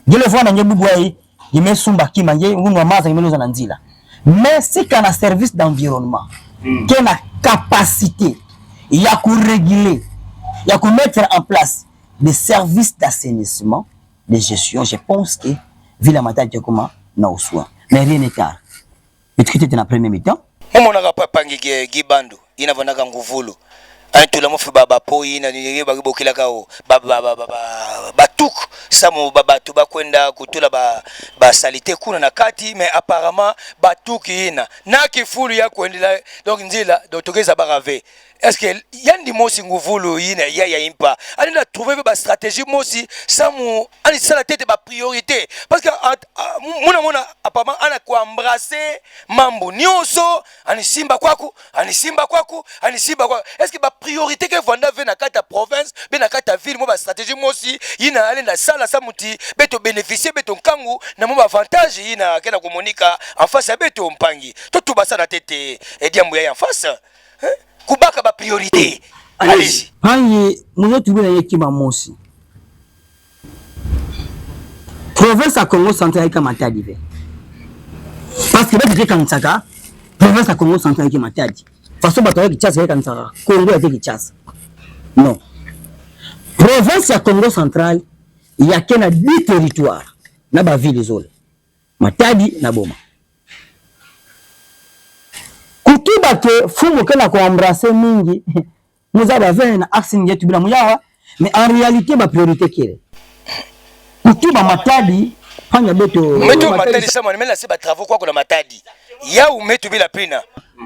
Je le vois dans les boubouaïs, il met son baki mangé, ou nous amassons, il met nos anandila. Mais si qu'on a service d'environnement, qu'on a capacité, il y a qu'on réguler, il y a qu'on mettre en place des services d'assainissement, de gestion, je pense que ville à Matadi comment non soit. Mais rien n'est tard. Le traité est dans la première mi-temps. Momo na papa ngige gibandu ina vonaka nguvulu antula mofi baba poi na nyege bagibokila kao batuk samo babatu bakwenda kutula ba salite kuna na kati mais apparemment batuk ina na kifulu ya kwendela donc nzila dotokeza barave est-ce que yandi mosi nguvulu ina ya impa ani na trouver ba stratégie mosi samu ani sala tête ba priorité parce que mona apparemment ana ko embrasser mambo nyoso ani simba kwako est-ce que ba priorité que vanda ve na kata province be na kata ville mo ba stratégie mosi ina ale na sala samuti beto bénéficier beto nkangu na mo ba avantage ina kena komonika en face ya beto mpangi to tuba sana tete et diambo ya en face kubaka ba priorité allez hayi muzo tubila yekima mosi province à Congo central ka Matadi ve parce que beto kansaka province à Congo central ka Matadi façon bataille qui chasse kansaka Congo était qui chasse non province à Congo central il y a qu'un 10 territoires na ba ville zone Matadi na Boma kutuba ke fumo kena ko embrasser mingi nous avons na axe ngetu bila muyawa mais en réalité ba priorité kile kutuba Matadi panya beto metu Matadi sama ni mela se ba travaux kwa Matadi ya ou metu bila prina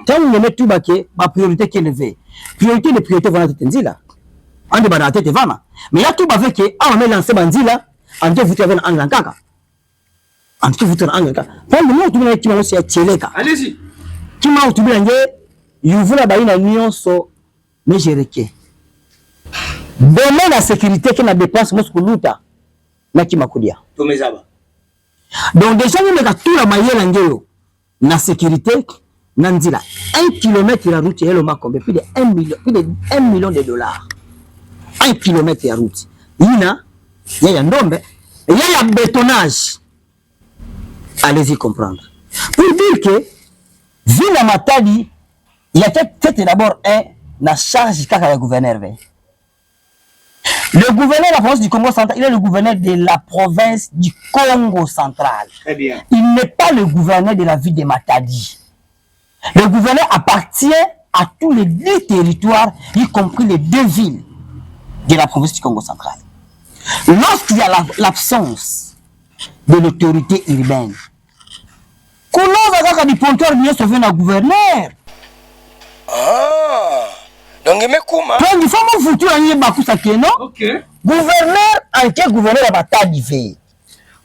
tant que metu ba ke ba priorité kile ve priorité de priorité vana tenzila ande ba na tete vana mais ya tu ba ve ke a me lancer banzila ande vutu avec en kaka ande vutu en kaka pande mo tu na kima mo se cheleka Allez-y. Kima utubila nge yuvula baina nyonso mejereke domaine la sécurité qui na dépense muskuluta na kima kudia Tomezaba. donc déjà nous meka tout la mayela ngelo na sécurité na nzila 1 km la route yelo makombe plus de 1 million de dollars 1 km ya route ina ya ndombe ya bétonnage allez-y comprendre pour dire que ville à Matadi, il y a peut-être d'abord la charge kaka gouverneur. Le gouverneur de la province du Congo central, il est le gouverneur de la province du Congo central. Très bien. Il n'est pas le gouverneur de la ville de Matadi. Le gouverneur appartient à tous les 10 territoires, y compris les 2 villes de la province du Congo central. Lorsqu'il y a l'absence de l'autorité urbaine, comment va du ponteur bien sauver le gouverneur? ah Donc me kuma. Donc il faut me foutu en bakusa keno. Ok. Gouverneur en quel gouverneur la bataille d'hiver.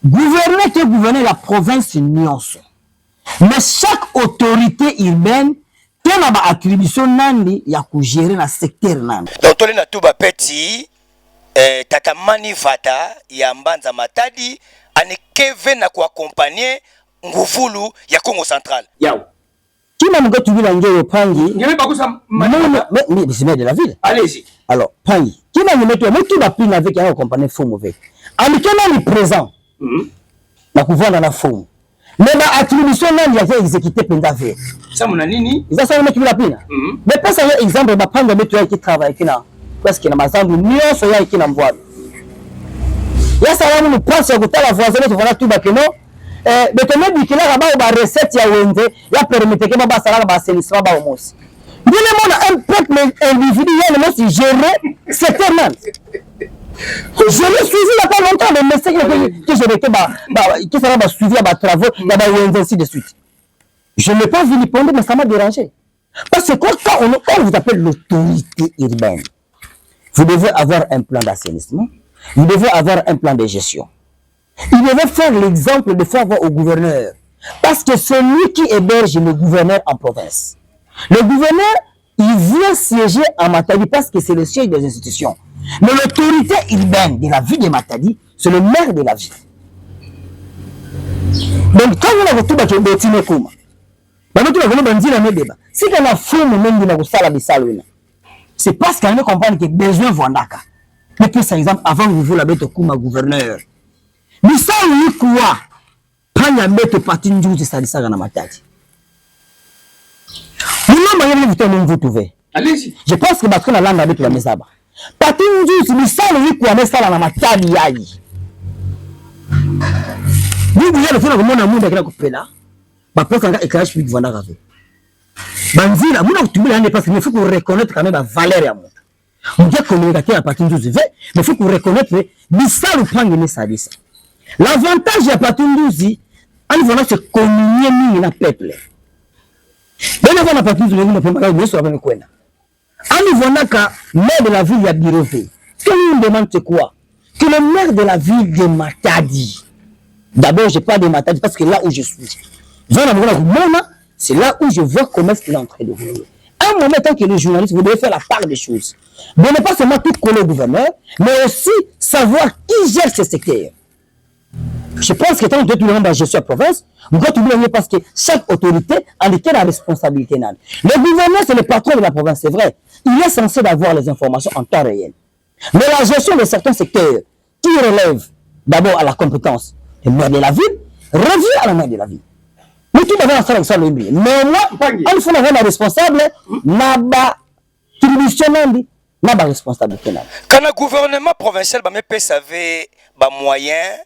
Gouverneur qui gouverneur la province nyonso. Mais chaque autorité urbaine tena ba attribution nandi ya ku gérer na secteur nandi. Donc tole na tuba petit tata Manivata ya Mbanza Matadi anikeve na ku accompagner nguvulu ya Congo Central. Yao. Kima mga tubila ngeo pangi. Ngeme bakusa Mais c'est de la ville. Allez-y. Alors, pangi. Kima ngemeto mais tu vas pine avec ya accompagner fond mauvais. Alikena ni présent. Na kuvanda na fond. Mais la attribution nandi ya exécuter penda faire. Ça mon nini? Ils ont mis la pina. Mais pas ça exemple ba panga meto qui travaille kina. Parce que na mazambu nyonso ya kina mbwana. Ya salamu ni pense ya kutala voisin tu voilà tout ba keno. Betone bikila ba ba recette ya wende ya permettre que ba sala ba assainissement ba omosi. Bien le monde un peuple individuel moi si gérer secteur man. Je l'ai suivi il n'y a pas longtemps le message que je l'étais qui sera ba suivi ba travaux ya ba wende ainsi de suite. Je n'ai pas vu répondre mais ça m'a dérangé. Parce que quand on vous appelle l'autorité urbaine, vous devez avoir un plan d'assainissement, vous devez avoir un plan de gestion. Il devait faire l'exemple de faire voir au gouverneur. Parce que c'est lui qui héberge le gouverneur en province. Le gouverneur, il vient siéger à Matadi parce que c'est le siège des institutions. Mais l'autorité urbaine de la ville de Matadi, c'est le maire de la ville. Donc quand on a tout battu, si on a fait le même de c'est parce qu'on comprend que besoin Vondaka. Mais par exemple, avant vous voulez mettre au gouverneur. Mais ça, oui, quoi? Panya mettre parti de ça dans Matadi. Allez-y. Je pense que parce qu'on a l'âme avec la maison. Parti de mais ça, oui, quoi? Mais ça, dans Matadi, aïe. Vous voyez le fait que mon amour avec la coupe là. Parce qu'on a éclairage public Vondaka. Banzila, vous n'avez pas parce qu'il faut qu'on reconnaisse quand même la valeur à moi. On doit communiquer à partir de 12, mais il faut qu'on reconnaisse que ça le prend de ça. L'avantage à partir de 12, on va se communier avec le peuple. Mais on va partir de 12, on va pas nous sur la coin. On va que maire de la ville y a bureau. Ce que nous demande c'est quoi? Que le maire de la ville de Matadi. D'abord, je parle de Matadi parce que là où je suis. C'est là où je vois comment est-ce qu'il est en train de vouloir. À un moment, tant que les journalistes, vous devez faire la part des choses. De ne pas seulement tout coller au gouverneur, mais aussi savoir qui gère ce secteur. Je pense que tant que tout le monde a gestion de la province, vous devez oublier parce que chaque autorité a la responsabilité. Le gouverneur, c'est le patron de la province, c'est vrai. Il est censé avoir les informations en temps réel. Mais la gestion de certains secteurs, qui relève d'abord à la compétence du maire de la ville, revient à la maire de la ville. Mais tout d'abord, ça ça le mais moi, il faut avoir la responsable, naba tribunal nandi, naba responsabilité nandi. Quand le gouvernement provincial ba me savait ba moyen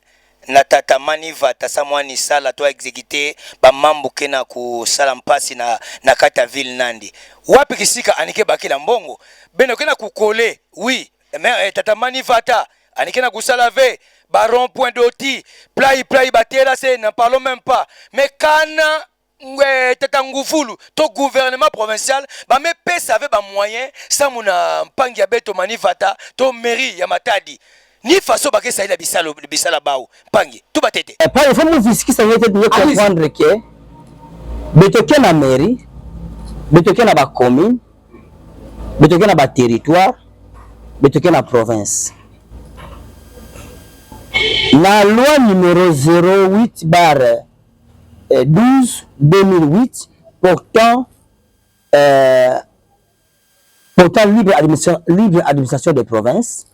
na tata Manivata samwani sala to exécuter ba mambo kena ku sala mpasi na kata ville nandi. Wapi kisika anike bakila mbongo, beno kena ku coller, oui, mais tata Manivata anike na kusala ve baron point d'oti play batera c'est n'en parlons même pas mais kana tata ngufulu to gouvernement provincial ba me savait ba moyen ça mona mpangi beto Manivata to mairie ya Matadi ni façon ba ke ça bisala bao mpangi tout batete pas il faut nous visiter ça yete de comprendre que beto ke na mairie beto ke na ba commune beto ke na ba territoire beto ke na province. La loi numéro 08 12 2008 portant libre administration des provinces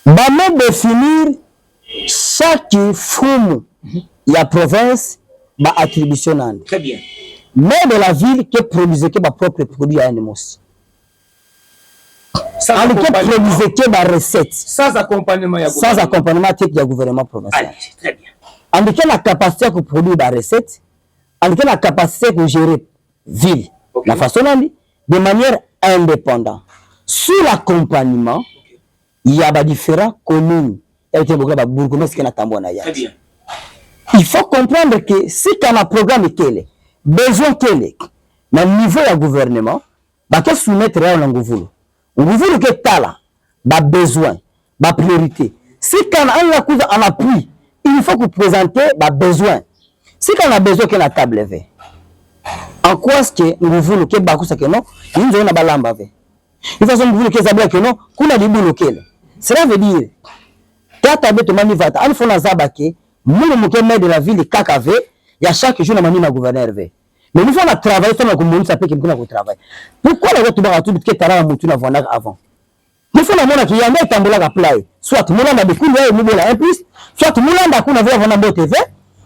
va même définir chaque fourme de la province va attribution. Très bien. Mais de la ville qui produisait que propre produit à animaux. Sans accompagnement, du gouvernement provincial. Très bien. En la capacité de produire la recette, en la capacité de gérer ville, la façon de manière indépendante. Sur l'accompagnement, il y a différentes communes. Très bien. Il faut comprendre que si tu as un programme qui est besoin qui est, au niveau du gouvernement, Bake soumettre ya na nguvulu. Nguvulu ke tala, ba besoin, ba priorité. Si quand on a cousin en appui, il faut que présenter ba besoin. Si quand on a besoin que la table est en quoi est-ce que nguvulu ke ba kusa ke non, il nous a ba lamba ve. Il faut que nguvulu ke zabla ke non, kuna libulo ke. Cela veut dire tata beto mani vata, al fona zabake, mulu muke maire de la ville KKV, il y a chaque jour na mani na gouverneur ve. Mais nous faisons travailler sur notre communauté, ça peut qu'il y ait travail. Pourquoi les autres barres tout qui étaient là en avant? Nous faisons la monnaie qui y a un tambour à play. Soit nous l'avons découvert et nous l'avons plus, soit nous l'avons découvert avant un TV,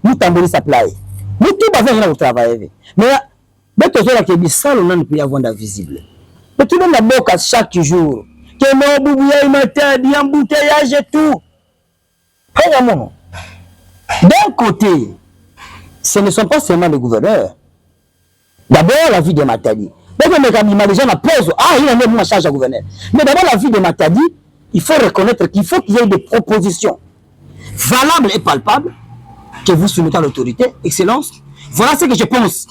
nous tambour à play. Nous tout basé sur le travail. Mais beto zola qui est ça, on ne peut y avoir d'invisible. Mais tout le monde a beaucoup chaque jour. Que mon boubouya il m'a dit embouteillage et tout. Regarde-moi. D'un côté, ce ne sont pas seulement les gouverneurs. D'abord, la vie de Matadi. Les gens posent, il a même charge à gouverner. Mais d'abord, la vie de Matadi, il faut reconnaître qu'il faut qu'il y ait des propositions valables et palpables que vous soumettez à l'autorité. Excellence. Voilà ce que je pense.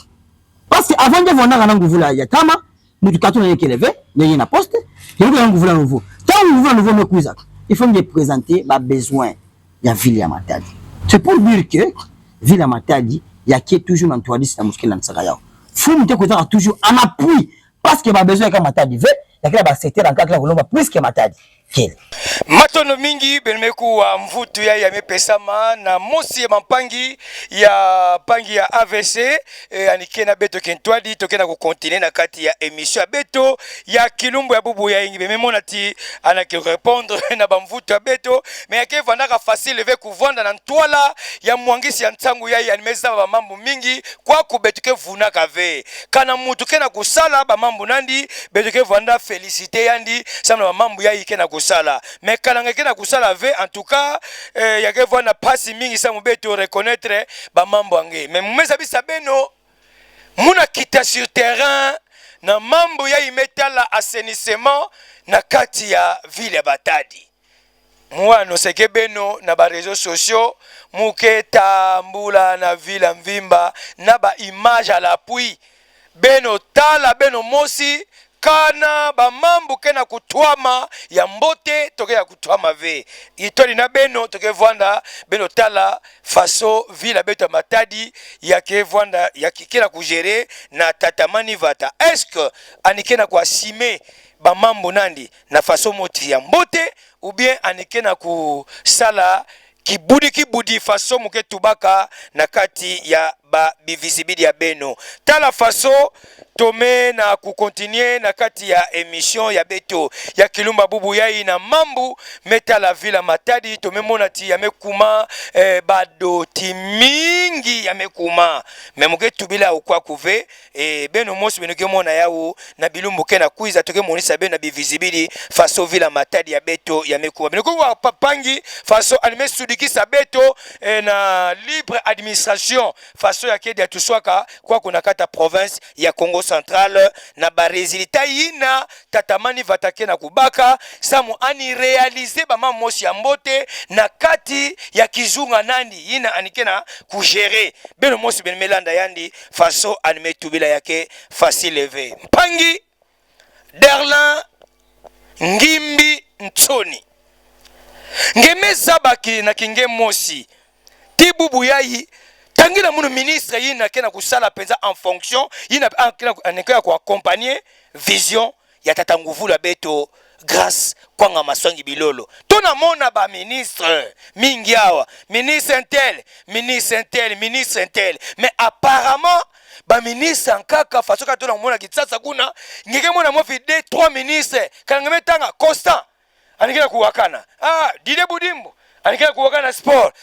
Parce qu'avant de voir un gouvernement, il y a Tama, nous, quand on est élevé, il y a un poste, il y a un gouvernement nouveau. Tant que le gouvernement nouveau, il faut me présenter mes besoins. Il y a Ville Matadi. C'est pour dire que Ville Matadi, il y a qui est toujours dans le système de Lansarayao. Faut me dire toujours en appui parce que ma besoin quand Matadi veut, il y a secteur en cas de plus que Matadi. Matono mingi belmeku wa mvutu ya yamepesama na mosi ya mampangi ya pangi ya AVC anikena beto kentwadi tokena ku continuer na kati ya émission ya beto ya kilumbu ya bubu ya ingi memona ti anaki répondre na bamvutu ya beto mais yake vandaka facile ve kuvanda na ntwala ya mwangisi ya ntangu ya animeza ba mambo mingi kwa kubetuke vuna kave kana mutu kena kusala ba mambo nandi betuke vanda féliciter yandi samna ba mambo ya ikena kusala mais kalanga kena kusala ve en tout cas yake vanda pasi mingi sa mubeto reconnaître ba mambo ange mais mumeza bisa beno muna kita sur terrain na mambo ya imetala assainissement na kati ya ville ya Batadi mwana seke beno na ba réseaux sociaux muketa mbula na ville Mvimba na ba image à l'appui beno tala beno mosi kana ba mambo kena kutwama ya mbote toke ya kutwama ve itoli na beno toke vwanda beno tala faso vila beto Matadi ya ke vwanda ya kikena kugere na tatamani vata est-ce que anikena kwa sime ba mambo nandi na faso moti ya mbote ou bien anikena ku sala kibudi faso muke tubaka na kati ya ba bivisibility ya beno tala faso tome na kukontinue na kati ya émission ya beto ya kilumba bubu yai na mambu meta la vila Matadi tome monati ya mekuma bado timingi ya mekuma memuke tubila ukwa kuve beno mosi beno kemona yao na bilumbu kena kuiza toke monisa beno na bivisibility faso vila Matadi ya beto ya mekuma beno kwa papangi faso anime sudikisa beto na libre administration faso ya kedi ya tuswaka kwa kuna kata province ya Congo Central na ba resultat yina tatamani vatake na kubaka samu ani réaliser ba mamosi ya mbote na kati ya kizunga nandi yina anikena kugere beno mosi ben melanda yandi faso anime tubila yake facile levé mpangi Derlin Ngimbi Ntsoni ngeme sabaki na kinge mosi tibubu yayi tangira munu ministre yina kena kusala penza en fonction yina anekea ko accompagner vision ya tata nguvula beto grâce kwanga maswangi bilolo tona mona ba ministre mingi awa ministre intel mais apparemment ba ministre nkaka façon ka tona mona kitsasa kuna ngeke mona mo fi 2-3 ministres kangeme tanga constant anikela kuwakana Dide Budimbo anikela kuwakana sport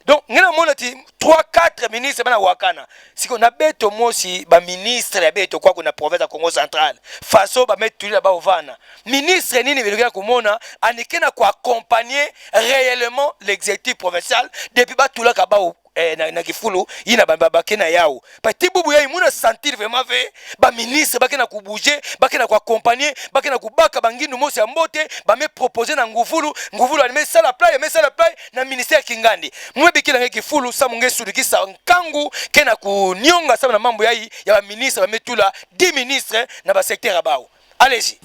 donc ngena mona ti 3-4 ministres bana wakana siko na beto mosi ba ministre ya beto kwa kuna province ya Congo Central faso ba metuli ba ovana ministre nini bilokela kumona anikena ko accompagner réellement l'exécutif provincial depuis ba tulaka ba na kifulu ina babake na yao pati bubu ya imuna sentir vraiment ve ba ministre bake na kubouger bake na ko accompagner bake na kubaka bangindu mosi ya mbote ba me proposer na nguvulu alime sala play na ministère kingandi mwebi kila kifulu sa munge sudikisa nkangu kena kunyonga sa na mambo ya ba ministre ba metula 10 ministres na ba secteur abao. Allez-y.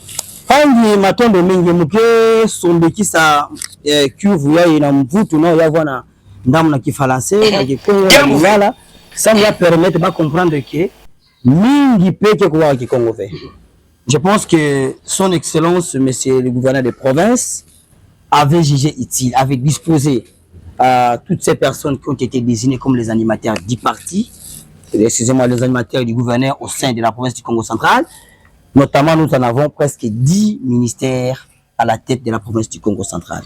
Angi matondo mingi muke sombekisa Kivu ya ina mvutu nao ya wana ndamu na kifalanse na kikongo na lingala ça va permettre de comprendre que mingi peke kwa kikongo ve. Je pense que son excellence monsieur le gouverneur de province avait jugé utile, avait disposé à toutes ces personnes qui ont été désignées comme les animateurs du parti, excusez-moi, les animateurs du gouverneur au sein de la province du Congo central. Notamment, nous en avons presque 10 ministères à la tête de la province du Congo central.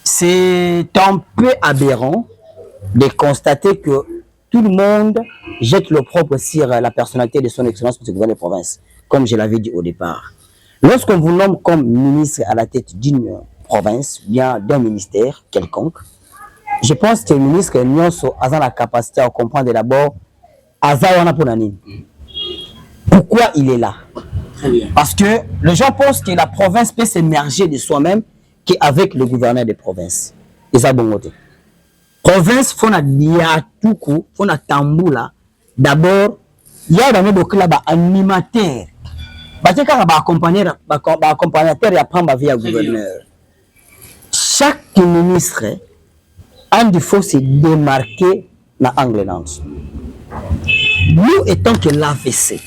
C'est un peu aberrant de constater que tout le monde jette l'opprobre sur la personnalité de son excellence, monsieur le gouverneur de province, comme je l'avais dit au départ. Lorsqu'on vous nomme comme ministre à la tête d'une province, bien d'un ministère quelconque, je pense que le ministre a la capacité à comprendre d'abord pourquoi il est là. Parce que les gens pensent que la province peut s'émerger de soi-même qu'avec le gouverneur de province. Et ça, bon côté. Province, il faut diatuku, il faut tamboula. D'abord, il y a dans le animateur. Accompagnateur et apprendre via gouverneur. Chaque ministre il faut se démarquer dans l'angle. Nous étant que l'AVC,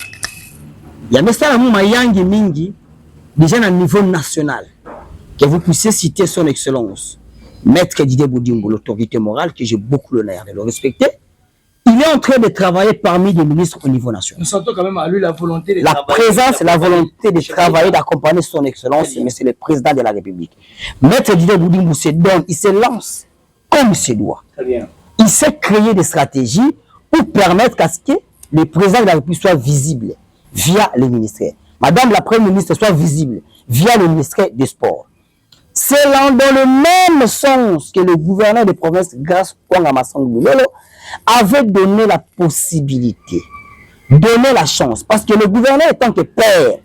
il y a ça Mayangi Mingi, déjà à un niveau national, que vous puissiez citer son excellence, Maître Didier Boudimbo, l'autorité morale, que j'ai beaucoup l'honneur de le respecter. Il est en train de travailler parmi les ministres au niveau national. Nous sentons quand même à lui la volonté de travailler. La présence et la volonté de travailler, d'accompagner son excellence, mais c'est le président de la République. Maître Didier Boudimbo se donne, il se lance comme il se doit. Très bien. Il sait créer des stratégies pour permettre à ce que le président de la République soit visible via les ministères. Madame la Première ministre soit visible via le ministère des Sports. C'est dans le même sens que le gouverneur de province, grâce à Massangou Lolo, avait donné la possibilité, donné la chance. Parce que le gouverneur étant que père,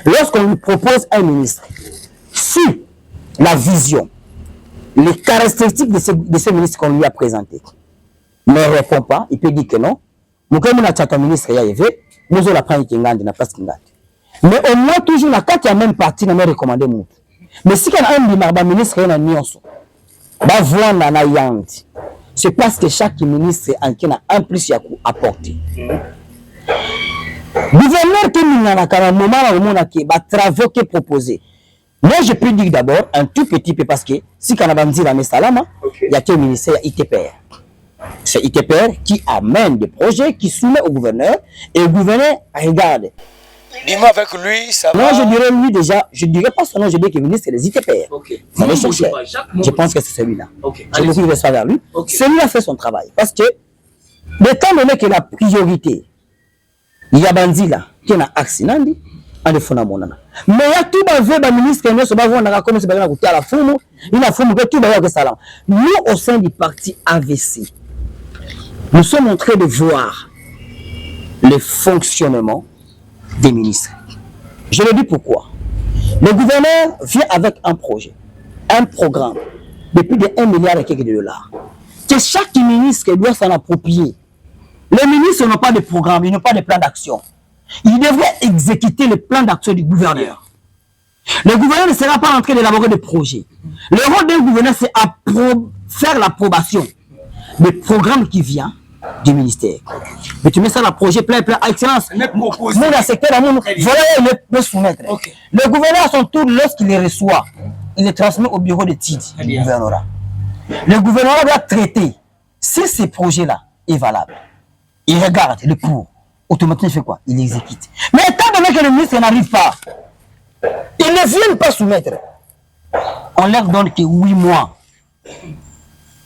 lorsqu'on lui propose un ministre, si la vision, les caractéristiques de ce ministre qu'on lui a présenté ne répond pas, il peut dire que non. Mais au moins, toujours, la carte a même parti, n'a recommandé. Mais si quelqu'un a un ministre, il y a un c'est parce que chaque ministre a un plus à apporter. Gouverneur qui a un moment qui va travaux qui proposé. Moi, je peux dire d'abord un tout petit peu parce que si on a bandit la Messalama, il y a un ministère ITPR. C'est ITPR qui amène des projets, qui soumet au gouverneur et le gouverneur regarde. Dis-moi avec lui, ça va. Non, je dirais lui déjà, je dirais pas son nom, je dirais que le ministre c'est les ITPR. Okay. Je pense que c'est celui-là. Okay. J'ai beaucoup de respect vers lui. Okay. Celui-là fait son travail. Parce que, étant donné que la priorité, il y a Bandi là, qui est un accident, mais il y a tout le ministre qui est à la foule, il a foule, tout le nous, au sein du parti AVC, nous sommes en train de voir le fonctionnement des ministres. Je le dis pourquoi. Le gouverneur vient avec un projet, un programme de plus de 1 milliard et quelques de dollars. Que chaque ministre doit s'en approprier. Les ministres n'ont pas de programme, ils n'ont pas de plan d'action. Ils devraient exécuter le plan d'action du gouverneur. Le gouverneur ne sera pas en train d'élaborer des projets. Le rôle d'un gouverneur, c'est faire l'approbation des programmes qui viennent du ministère. Mais tu mets ça dans le projet plein, excellence. Nous, dans le secteur d'amour, voilà, il peut soumettre. Okay. Le gouverneur, à son tour, lorsqu'il les reçoit, il les transmet au bureau de TID, du gouvernorat. Le gouvernement doit traiter si ces projets-là est valable. Il regarde le pour. Automatiquement, il fait quoi? Il exécute. Mais étant donné que le ministre n'arrive pas, ils ne viennent pas soumettre. On leur donne que 8 mois.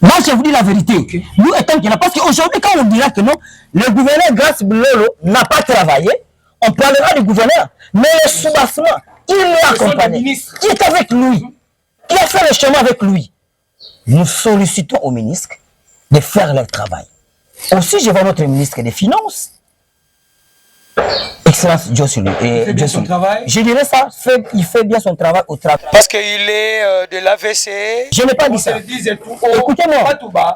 Moi, je vous dis la vérité. Okay. Nous étant qu'il y en a, parce qu'aujourd'hui, quand on dira que non, le gouverneur Grace Blolo n'a pas travaillé, on parlera du gouverneur. Mais le soubassement, il l'a accompagné, qui est avec lui, qui a fait le chemin avec lui. Nous sollicitons au ministre de faire leur travail. Aussi, je vois notre ministre des Finances, Excellence Jocelyn. Il fait bien son travail. Je dirais ça, il fait bien son travail au travail. Parce qu'il est de l'AVC. Je n'ai pas dit ça. Écoutez-moi,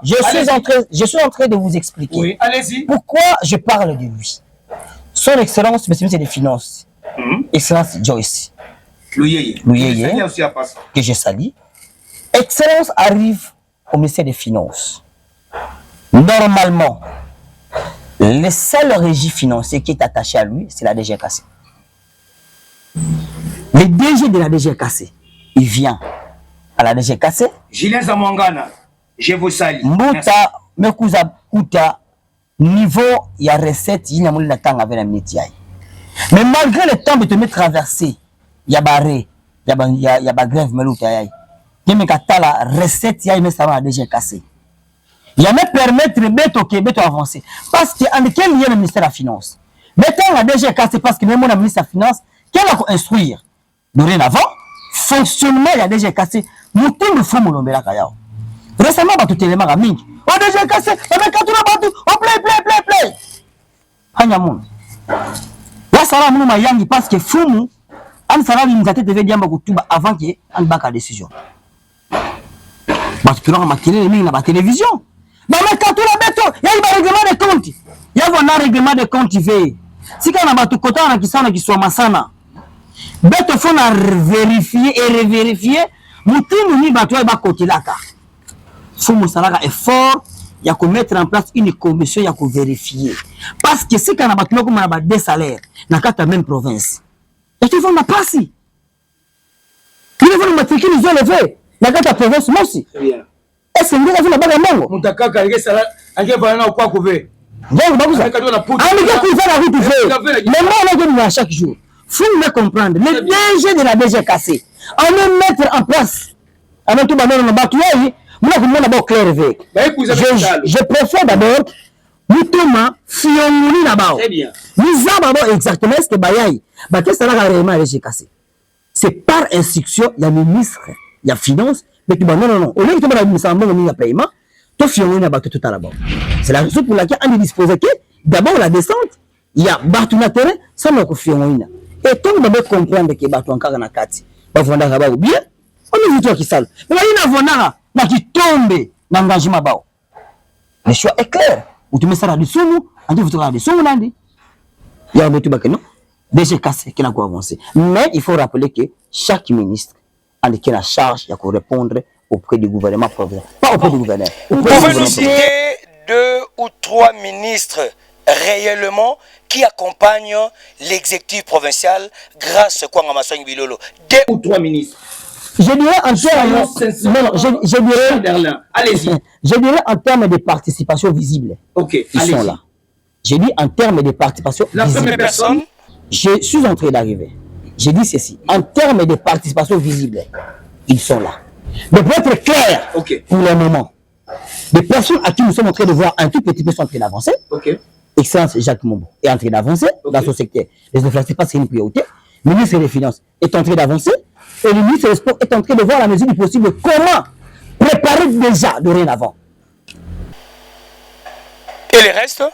je suis en train de vous expliquer. Oui, allez-y. Pourquoi je parle de lui. Son Excellence, Monsieur le ministre des Finances, Excellence Joyce Louyeye, que je salue. Excellence arrive au ministère des Finances. Normalement, le seul régime financier qui est attaché à lui, c'est la DGKC. Le DG de la DGKC, il vient à la DGKC. Julien Zamwangana, je vous salue. Mouta, Mekuza, Kuta, niveau, il y a recette, il y a le temps avec la métier. Mais malgré le temps de te mettre traversé, il y a barré, il y a grève, mais l'autre, il y a la recette, il y a une savon à DGKC. Il y a même permettre de avancer. Parce que en quel lien le ministère de la Finance? Maintenant, la DGKC, parce que même le ministère de la Finance, quel a instruire? Dorénavant, fonctionnement, il y a DGKC. Nous tous faut nous l'omber la kayao. Récemment, tout élément à Ming. On DGKC, on met quand on a battu, on play. Hanyamoun. Là, ça va nous yangi parce que Fumu, on s'en va l'initiative de Védiamba Koutuba avant qu'il y ait un bac à décision. Parce que là, on a la télévision. Mais quand on a béton, il y a un règlement de compte. Il y a un règlement de compte qui fait. Si on a battu côté, on a qui soit massana. Béton, il faut vérifier et revérifier. Moutim, ni bateau, il va côté là. Il faut que effort. Il y a que mettre en place une commission, il y a que vérifier. Parce que si on a battu des salaires, dans la même province, et qu'ils vont pas si. Ils vont matriculer, ils ont levé. Dans la province, moi aussi. Est-ce que vous avez la bague à Mongo? Moutaka, il y a quoi couvert. Donc, vous avez la route. Mais moi, on a chaque jour. Il faut me comprendre. Le DG de la DGKC, on veut mettre en place. Avant tout, je préfère d'abord Moutoma Fionguli là-bas. Nous avons exactement ce que Bayaï. Qu'est-ce que ça a réellement à la DGKC? C'est par instruction, il y a le ministre, il y a finance. Mais non. Au lieu de faire un paiement, tu fais tout à la bas. C'est la raison pour laquelle on est disposé que d'abord la descente, il y a battu na terrain, ça n'a pas fait un. Et tant que vous comprendre que battu encore na kati, ba vonda ba ou bien, on est vite qui sale. Mais il y a vonda na qui tombe dans l'engagement ba. Le choix est clair. Ou tu mets ça là dessous, on dit vous là dessous nandi. Il y a un tout non. Déjà cassé qui n'a pas avancé. Mais il faut rappeler que chaque ministre a la charge de répondre auprès du gouvernement provincial. Pas auprès du gouverneur. Vous pouvez nous citer 2 ou 3 ministres réellement qui accompagnent l'exécutif provincial grâce à Kwanga Soigny Bilolo. 2 ou 3 ministres. Je dirais en termes, allez-y. Je dirais en termes de participation visible. Ok, ils sont là. J'ai dit en termes de participation visible. La première personne. Je suis en train d'arriver. J'ai dit ceci. En termes de participation visible, ils sont là. Mais pour être clair, pour le moment, les personnes à qui nous sommes en train de voir un tout petit peu sont en train d'avancer. Excellence Jacques Mombo est en train d'avancer dans son secteur. Les infrastructures, pas c'est une priorité. Le ministre des Finances est en train d'avancer. Et le ministre des Sports est en train de voir la mesure du possible comment préparer déjà dorénavant. Et les restes?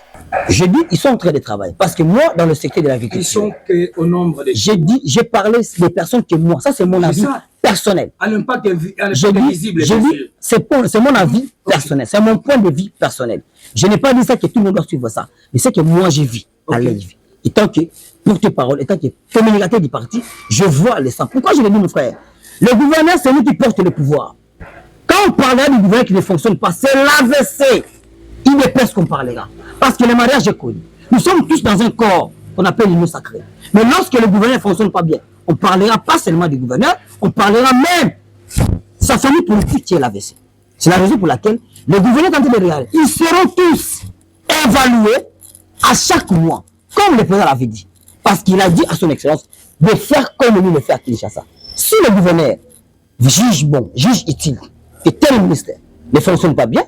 Je dis, ils sont en train de travailler. Parce que moi, dans le secteur de l'agriculture, ils sont au nombre de... j'ai parlé des personnes que moi, ça c'est mon avis personnel. À l'impact visible. Je dis, c'est mon avis personnel, c'est mon point de vue personnel. Je n'ai pas dit ça que tout le monde doit suivre ça. Mais c'est que moi j'ai vu à l'œil. Et tant que porte-parole, et tant que communicateur du parti, je vois les sangs. Pourquoi je le dis, mon frère? Le gouverneur, c'est lui qui porte le pouvoir. Quand on parlera du gouverneur qui ne fonctionne pas, c'est l'AVC. Il est presque qu'on parlera. Parce que le mariage est connu. Nous sommes tous dans un corps qu'on appelle l'union sacrée. Mais lorsque le gouverneur ne fonctionne pas bien, on ne parlera pas seulement du gouverneur, on parlera même de sa famille politique qui est l'AVC. C'est la raison pour laquelle le gouverneur est en train de regarder. Ils seront tous évalués à chaque mois, comme le président l'avait dit. Parce qu'il a dit à son excellence de faire comme lui le fait à Kinshasa. Si le gouverneur juge bon, juge utile, que tel ministère ne fonctionne pas bien,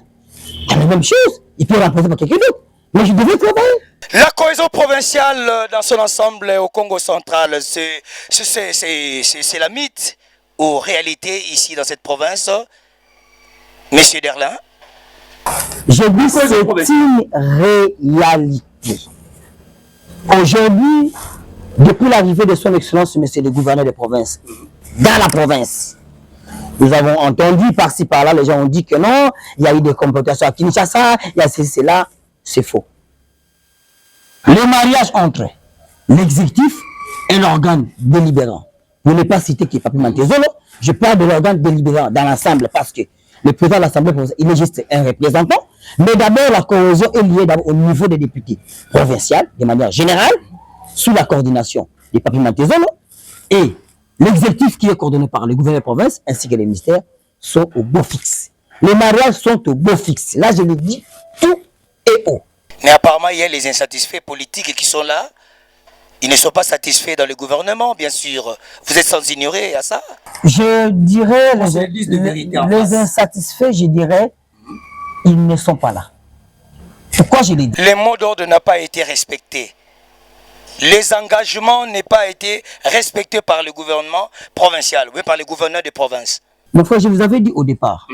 il y a la même chose. Il peut remplacer par quelqu'un d'autre. Mais je devais travailler. La cohésion provinciale dans son ensemble au Congo central, c'est la mythe ou réalité ici dans cette province, Monsieur Derlin? Je dis c'est une réalité. Aujourd'hui, depuis l'arrivée de son Excellence, Monsieur le gouverneur de province, dans la province, nous avons entendu par-ci par-là, les gens ont dit que non, il y a eu des comportations à Kinshasa, il y a ceci, là, c'est faux. Le mariage entre l'exécutif et l'organe délibérant. Vous n'avez pas cité qui est Papi Mantezolo, je parle de l'organe délibérant dans l'ensemble parce que le président de l'Assemblée, il est juste un représentant, mais d'abord la cohésion est liée au niveau des députés provinciaux, de manière générale, sous la coordination de Papi Mantezolo, et l'exécutif qui est coordonné par le gouverneur de province ainsi que les ministères sont au beau fixe. Les mariages sont au beau fixe. Là, je le dis tout et haut. Mais apparemment, il y a les insatisfaits politiques qui sont là. Ils ne sont pas satisfaits dans le gouvernement, bien sûr. Vous êtes sans ignorer à ça. Je dirais, les insatisfaits, je dirais, ils ne sont pas là. Pourquoi je l'ai dit? Le mot d'ordre n'a pas été respecté. Les engagements n'ont pas été respectés par le gouvernement provincial, oui, par le gouverneur de province. Mon frère, je vous avais dit au départ,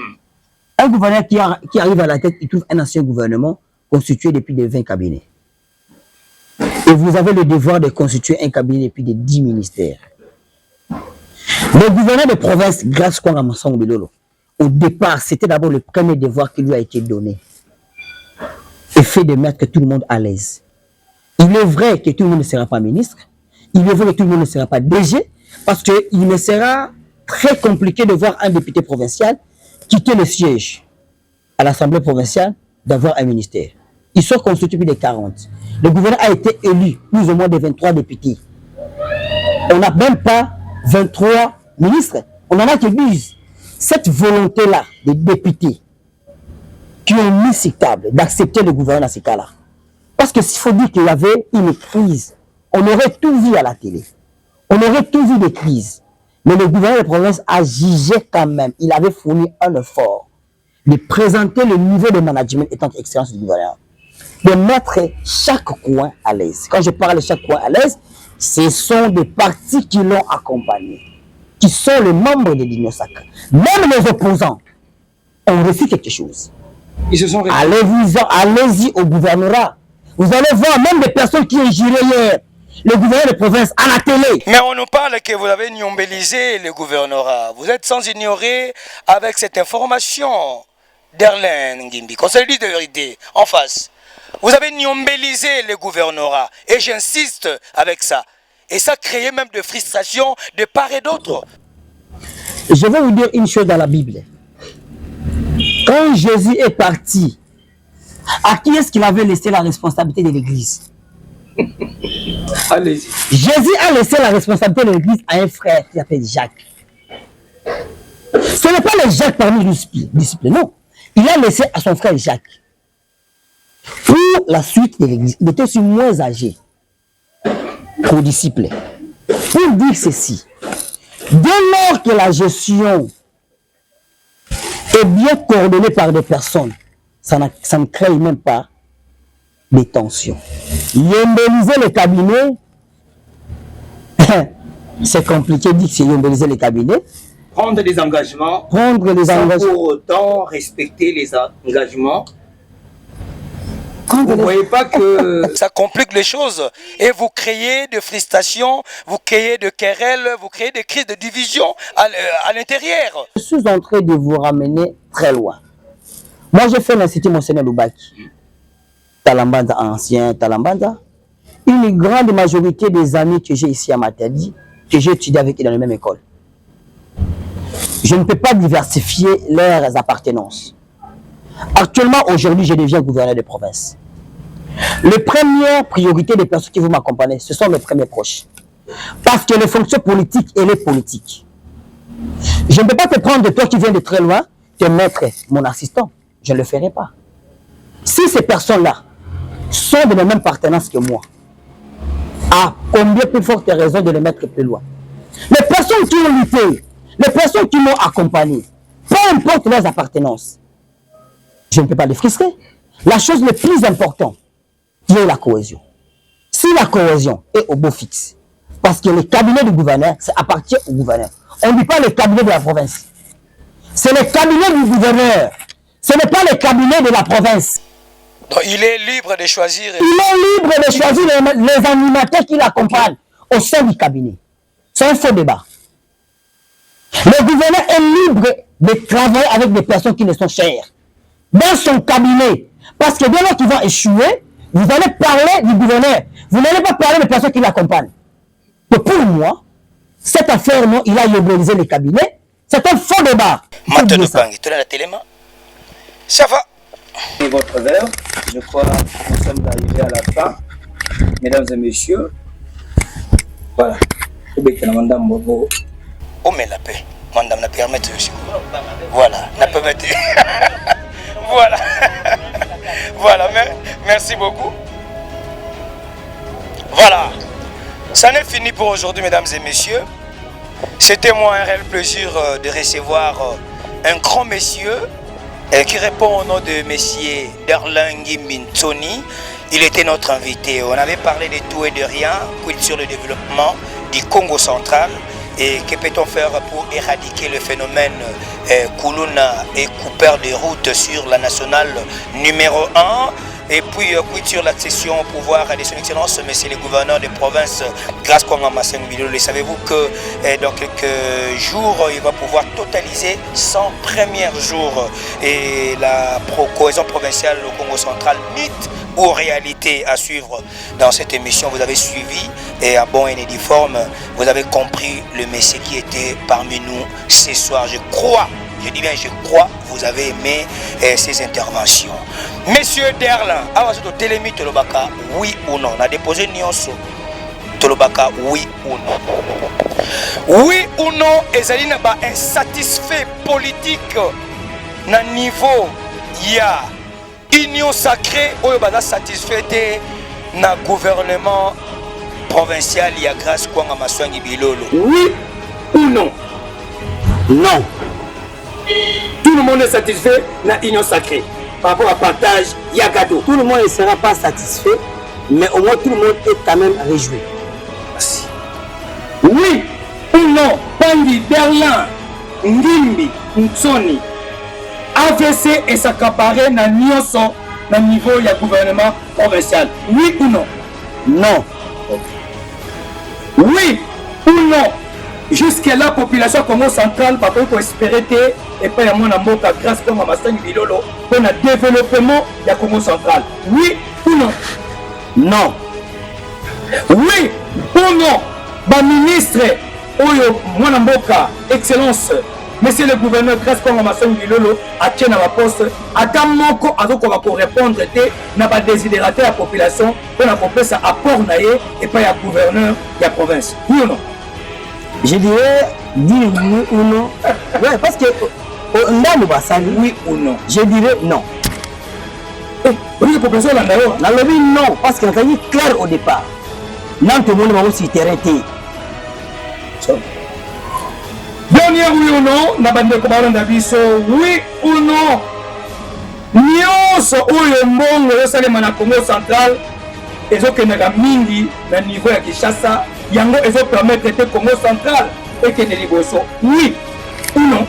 un gouverneur qui arrive à la tête, il trouve un ancien gouvernement constitué depuis des 20 cabinets. Et vous avez le devoir de constituer un cabinet depuis des 10 ministères. Le gouverneur de province, grâce à Masson Bilolo, au départ, c'était d'abord le premier devoir qui lui a été donné. Et fait de mettre tout le monde à l'aise. Il est vrai que tout le monde ne sera pas ministre. Il est vrai que tout le monde ne sera pas DG. Parce qu'il me sera très compliqué de voir un député provincial quitter le siège à l'Assemblée provinciale d'avoir un ministère. Ils sont constitués depuis des 40. Le gouverneur a été élu plus ou moins de 23 députés. On n'a même pas 23 ministres. On en a que 10. Cette volonté-là des députés qui ont mis sur table d'accepter le gouverneur dans ces cas-là. Parce que s'il faut dire qu'il y avait une crise, on aurait tout vu à la télé. On aurait tout vu des crises. Mais le gouverneur de province a jugé quand même. Il avait fourni un effort de présenter le niveau de management étant excellence du gouverneur. De mettre chaque coin à l'aise. Quand je parle de chaque coin à l'aise, ce sont des partis qui l'ont accompagné, qui sont les membres de l'Union sacrée. Même les opposants ont reçu quelque chose. Ils se sont allez-y au gouvernorat. Vous allez voir même des personnes qui ont juré hier le gouverneur de province à la télé. Mais on nous parle que vous avez niombélisé le gouvernorat. Vous êtes sans ignorer avec cette information d'Erlen Ngimbi. Qu'on se le dise de vérité, en face. Vous avez niombélisé le gouvernorat. Et j'insiste avec ça. Et ça créait même de frustration de part et d'autre. Je vais vous dire une chose dans la Bible. Quand Jésus est parti, à qui est-ce qu'il avait laissé la responsabilité de l'église? Allez-y. Jésus a laissé la responsabilité de l'église à un frère qui s'appelle Jacques. Ce n'est pas le Jacques parmi les disciples, non. Il a laissé à son frère Jacques. Pour la suite de l'église, il était aussi moins âgé qu'aux disciples. Pour dire ceci, dès lors que la gestion est bien coordonnée par des personnes, ça ne crée même pas de tensions. Yombeliser le cabinet, c'est compliqué de dire que c'est yombeliser le cabinet. Prendre des engagements. Sans pour autant respecter les engagements. Vous ne voyez pas que... Ça complique les choses. Et vous créez de frustration, vous créez de querelles, vous créez des crises de division à l'intérieur. Je suis en train de vous ramener très loin. Moi, j'ai fait l'Institut Monseigneur Loubaki. Talambanda ancien, Talambanda. Une grande majorité des amis que j'ai ici à Matadi, que j'ai étudié avec eux dans la même école. Je ne peux pas diversifier leurs appartenances. Actuellement, aujourd'hui, je deviens gouverneur de province. Les premières priorités des personnes qui vont m'accompagner, ce sont mes premiers proches. Parce que les fonctions politiques et les politiques. Je ne peux pas te prendre de toi qui viens de très loin, te mettre mon assistant. Je ne le ferai pas. Si ces personnes-là sont de la même appartenance que moi, à combien plus forte raison de les mettre plus loin? Les personnes qui ont lutté, les personnes qui m'ont accompagné, peu importe leurs appartenances, je ne peux pas les frustrer. La chose la plus importante, qui est la cohésion. Si la cohésion est au beau fixe, parce que le cabinet du gouverneur, ça appartient au gouverneur. On ne dit pas le cabinet de la province. C'est le cabinet du gouverneur. Ce n'est pas le cabinet de la province. Donc il est libre de choisir. Il est libre de choisir les animateurs qui l'accompagnent au sein du cabinet. C'est un faux débat. Le gouverneur est libre de travailler avec des personnes qui ne sont chères dans son cabinet. Parce que dès lors qu'ils vont échouer, vous allez parler du gouverneur. Vous n'allez pas parler des personnes qui l'accompagnent. Donc pour moi, cette affaire, non, il a mobilisé le cabinet. C'est un faux débat. Maintenant, la télé, ça va. Et votre verre, je crois que nous sommes arrivés à la fin. Mesdames et messieurs, voilà. Oh, mais la paix. Madame, la permettre aussi. Voilà, la permettre. Voilà. Voilà, merci beaucoup. Voilà. Ça n'est fini pour aujourd'hui, mesdames et messieurs. C'était moi un réel plaisir de recevoir un grand monsieur qui répond au nom de monsieur Darlangi Mintoni. Il était notre invité. On avait parlé de tout et de rien, sur le développement du Congo central. Et que peut-on faire pour éradiquer le phénomène Koulouna et coupeur de route sur la nationale numéro 1. Et puis, sur l'accession au pouvoir de son excellence, monsieur le gouverneur de province, grâce à Masseng Bilolo. Savez-vous que dans quelques jours, il va pouvoir totaliser 100 premiers jours. Et la cohésion provinciale au Congo central, mythe ou réalité à suivre dans cette émission. Vous avez suivi et à bon et uniforme, vous avez compris le messie qui était parmi nous ce soir. Je crois, je dis bien je crois, vous avez aimé ces interventions. Monsieur Derlin, Awazoto Télémi Tolobaka, oui ou non? On a déposé Nyonso Tolobaka, oui ou non? Oui ou non, ezali na ba insatisfait politique na niveau ya Union sacrée, oyo baza satisfait na gouvernement provincial ya grâce Kwanga Maswangi Bilolo. Oui ou non? Non. Tout le monde est satisfait na Union sacrée par rapport à partage Yagado. Tout le monde ne sera pas satisfait, mais au moins tout le monde est quand même réjoui. Merci. Oui ou non? Pandi, Berlin, Ngimbi, Ntsoni, AVC et s'accaparer na Nyonso na niveau du gouvernement provincial. Oui ou non? Non. Oui ou non? Jusqu'à la population Congo centrale va peut espérer et pas à mon amour grâce à Mamasani Bilolo pour le développement du Congo central. Oui ou non? Non. Oui ou non? Ba ministre Oyo Mwanamboka, Excellence, Monsieur le gouverneur grâce à Mamasani Bilolo a tient à la poste. Adam Moko a donc pour répondre n'a pas désidératé la population pour la population ça apport naïe et pas à gouverneur de la province. Oui ou non? Je dirais dire oui ou non. Ouais, parce que oui ou non? Je dirais non. Oui, la population là d'ailleurs. La lobby non, parce qu'il a dit clair au départ. Non, tout le monde va aussi terrain. Dernière oui ou non? Na bande ko balanda biso oui ou non? Nyonso oyo mbongo yo salema na Congo central ezokendaka mingi na niveau ya Kinshasa yango ezopermettre te Congo central ekende liboso. Oui ou non?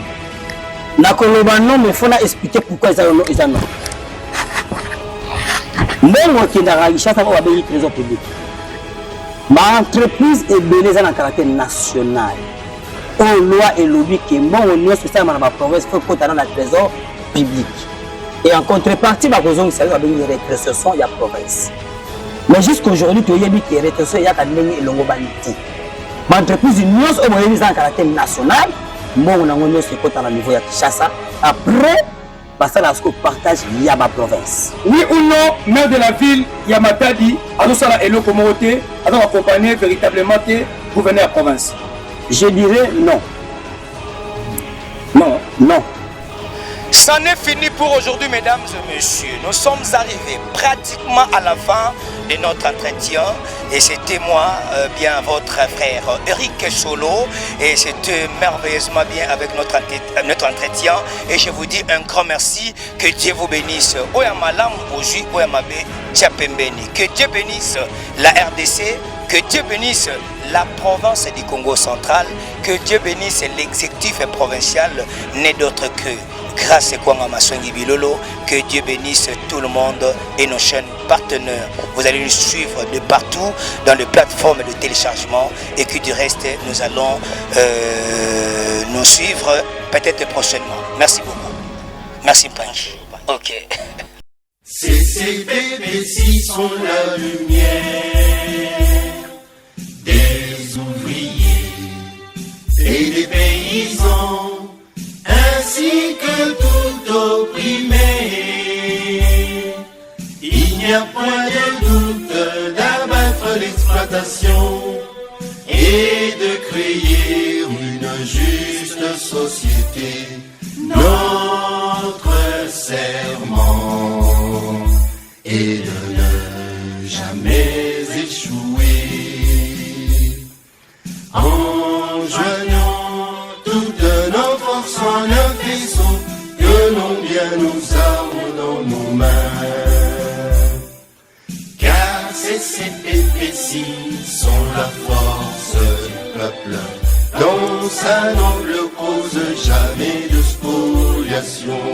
Nakoloba non, mais il faut expliquer pourquoi ils ont non. Mbongo kendaka Kinshasa va babengi trésor public. Ma entreprise est beleza na caractère national. On loi et lobby que mbongo nyonso ça na province faut kota na trésor public. Et en contrepartie ba kozongi ça va babengi rétrocession ya province. Mais jusqu'aujourd'hui, tu as dit que les rétrocessions y a quand même longo banité. L'entreprise nyonso au moyen en caractère national, moi on a un côté à niveau ya Kinshasa. Après, ça là ce qu'on partage y a ma province. Oui ou non, maire de la ville Yamatadi, à nous ça la élo communauté, à nous accompagner véritablement le gouverneur de la province. Je dirais non. Non. Non. Ça n'est fini pour aujourd'hui, mesdames et messieurs. Nous sommes arrivés pratiquement à la fin de notre entretien. Et c'était moi, bien votre frère Eric Solo. Et c'était merveilleusement bien avec notre entretien. Et je vous dis un grand merci. Que Dieu vous bénisse. Oyamalam, Oji, Oyamabe, Tchapembeni. Que Dieu bénisse la RDC. Que Dieu bénisse la province du Congo central. Que Dieu bénisse l'exécutif provincial, n'est d'autre que grâce à Kwanga Maswengi Bilolo. Que Dieu bénisse tout le monde et nos chaînes partenaires. Vous allez nous suivre de partout dans les plateformes de téléchargement et que du reste, nous allons nous suivre peut-être prochainement. Merci beaucoup. Merci Punch. Ok. CCBBC sont la lumière des ouvriers et des paysans, ainsi que tout opprimé. Il n'y a point de doute d'abattre l'exploitation et de créer une juste société. Notre serment est de ne jamais échouer. En joignant toutes nos forces en un faisceau, que l'on bien nous armes dans nos mains. Car ces CPPC sont la force du peuple, dans sa noble cause jamais de spoliation.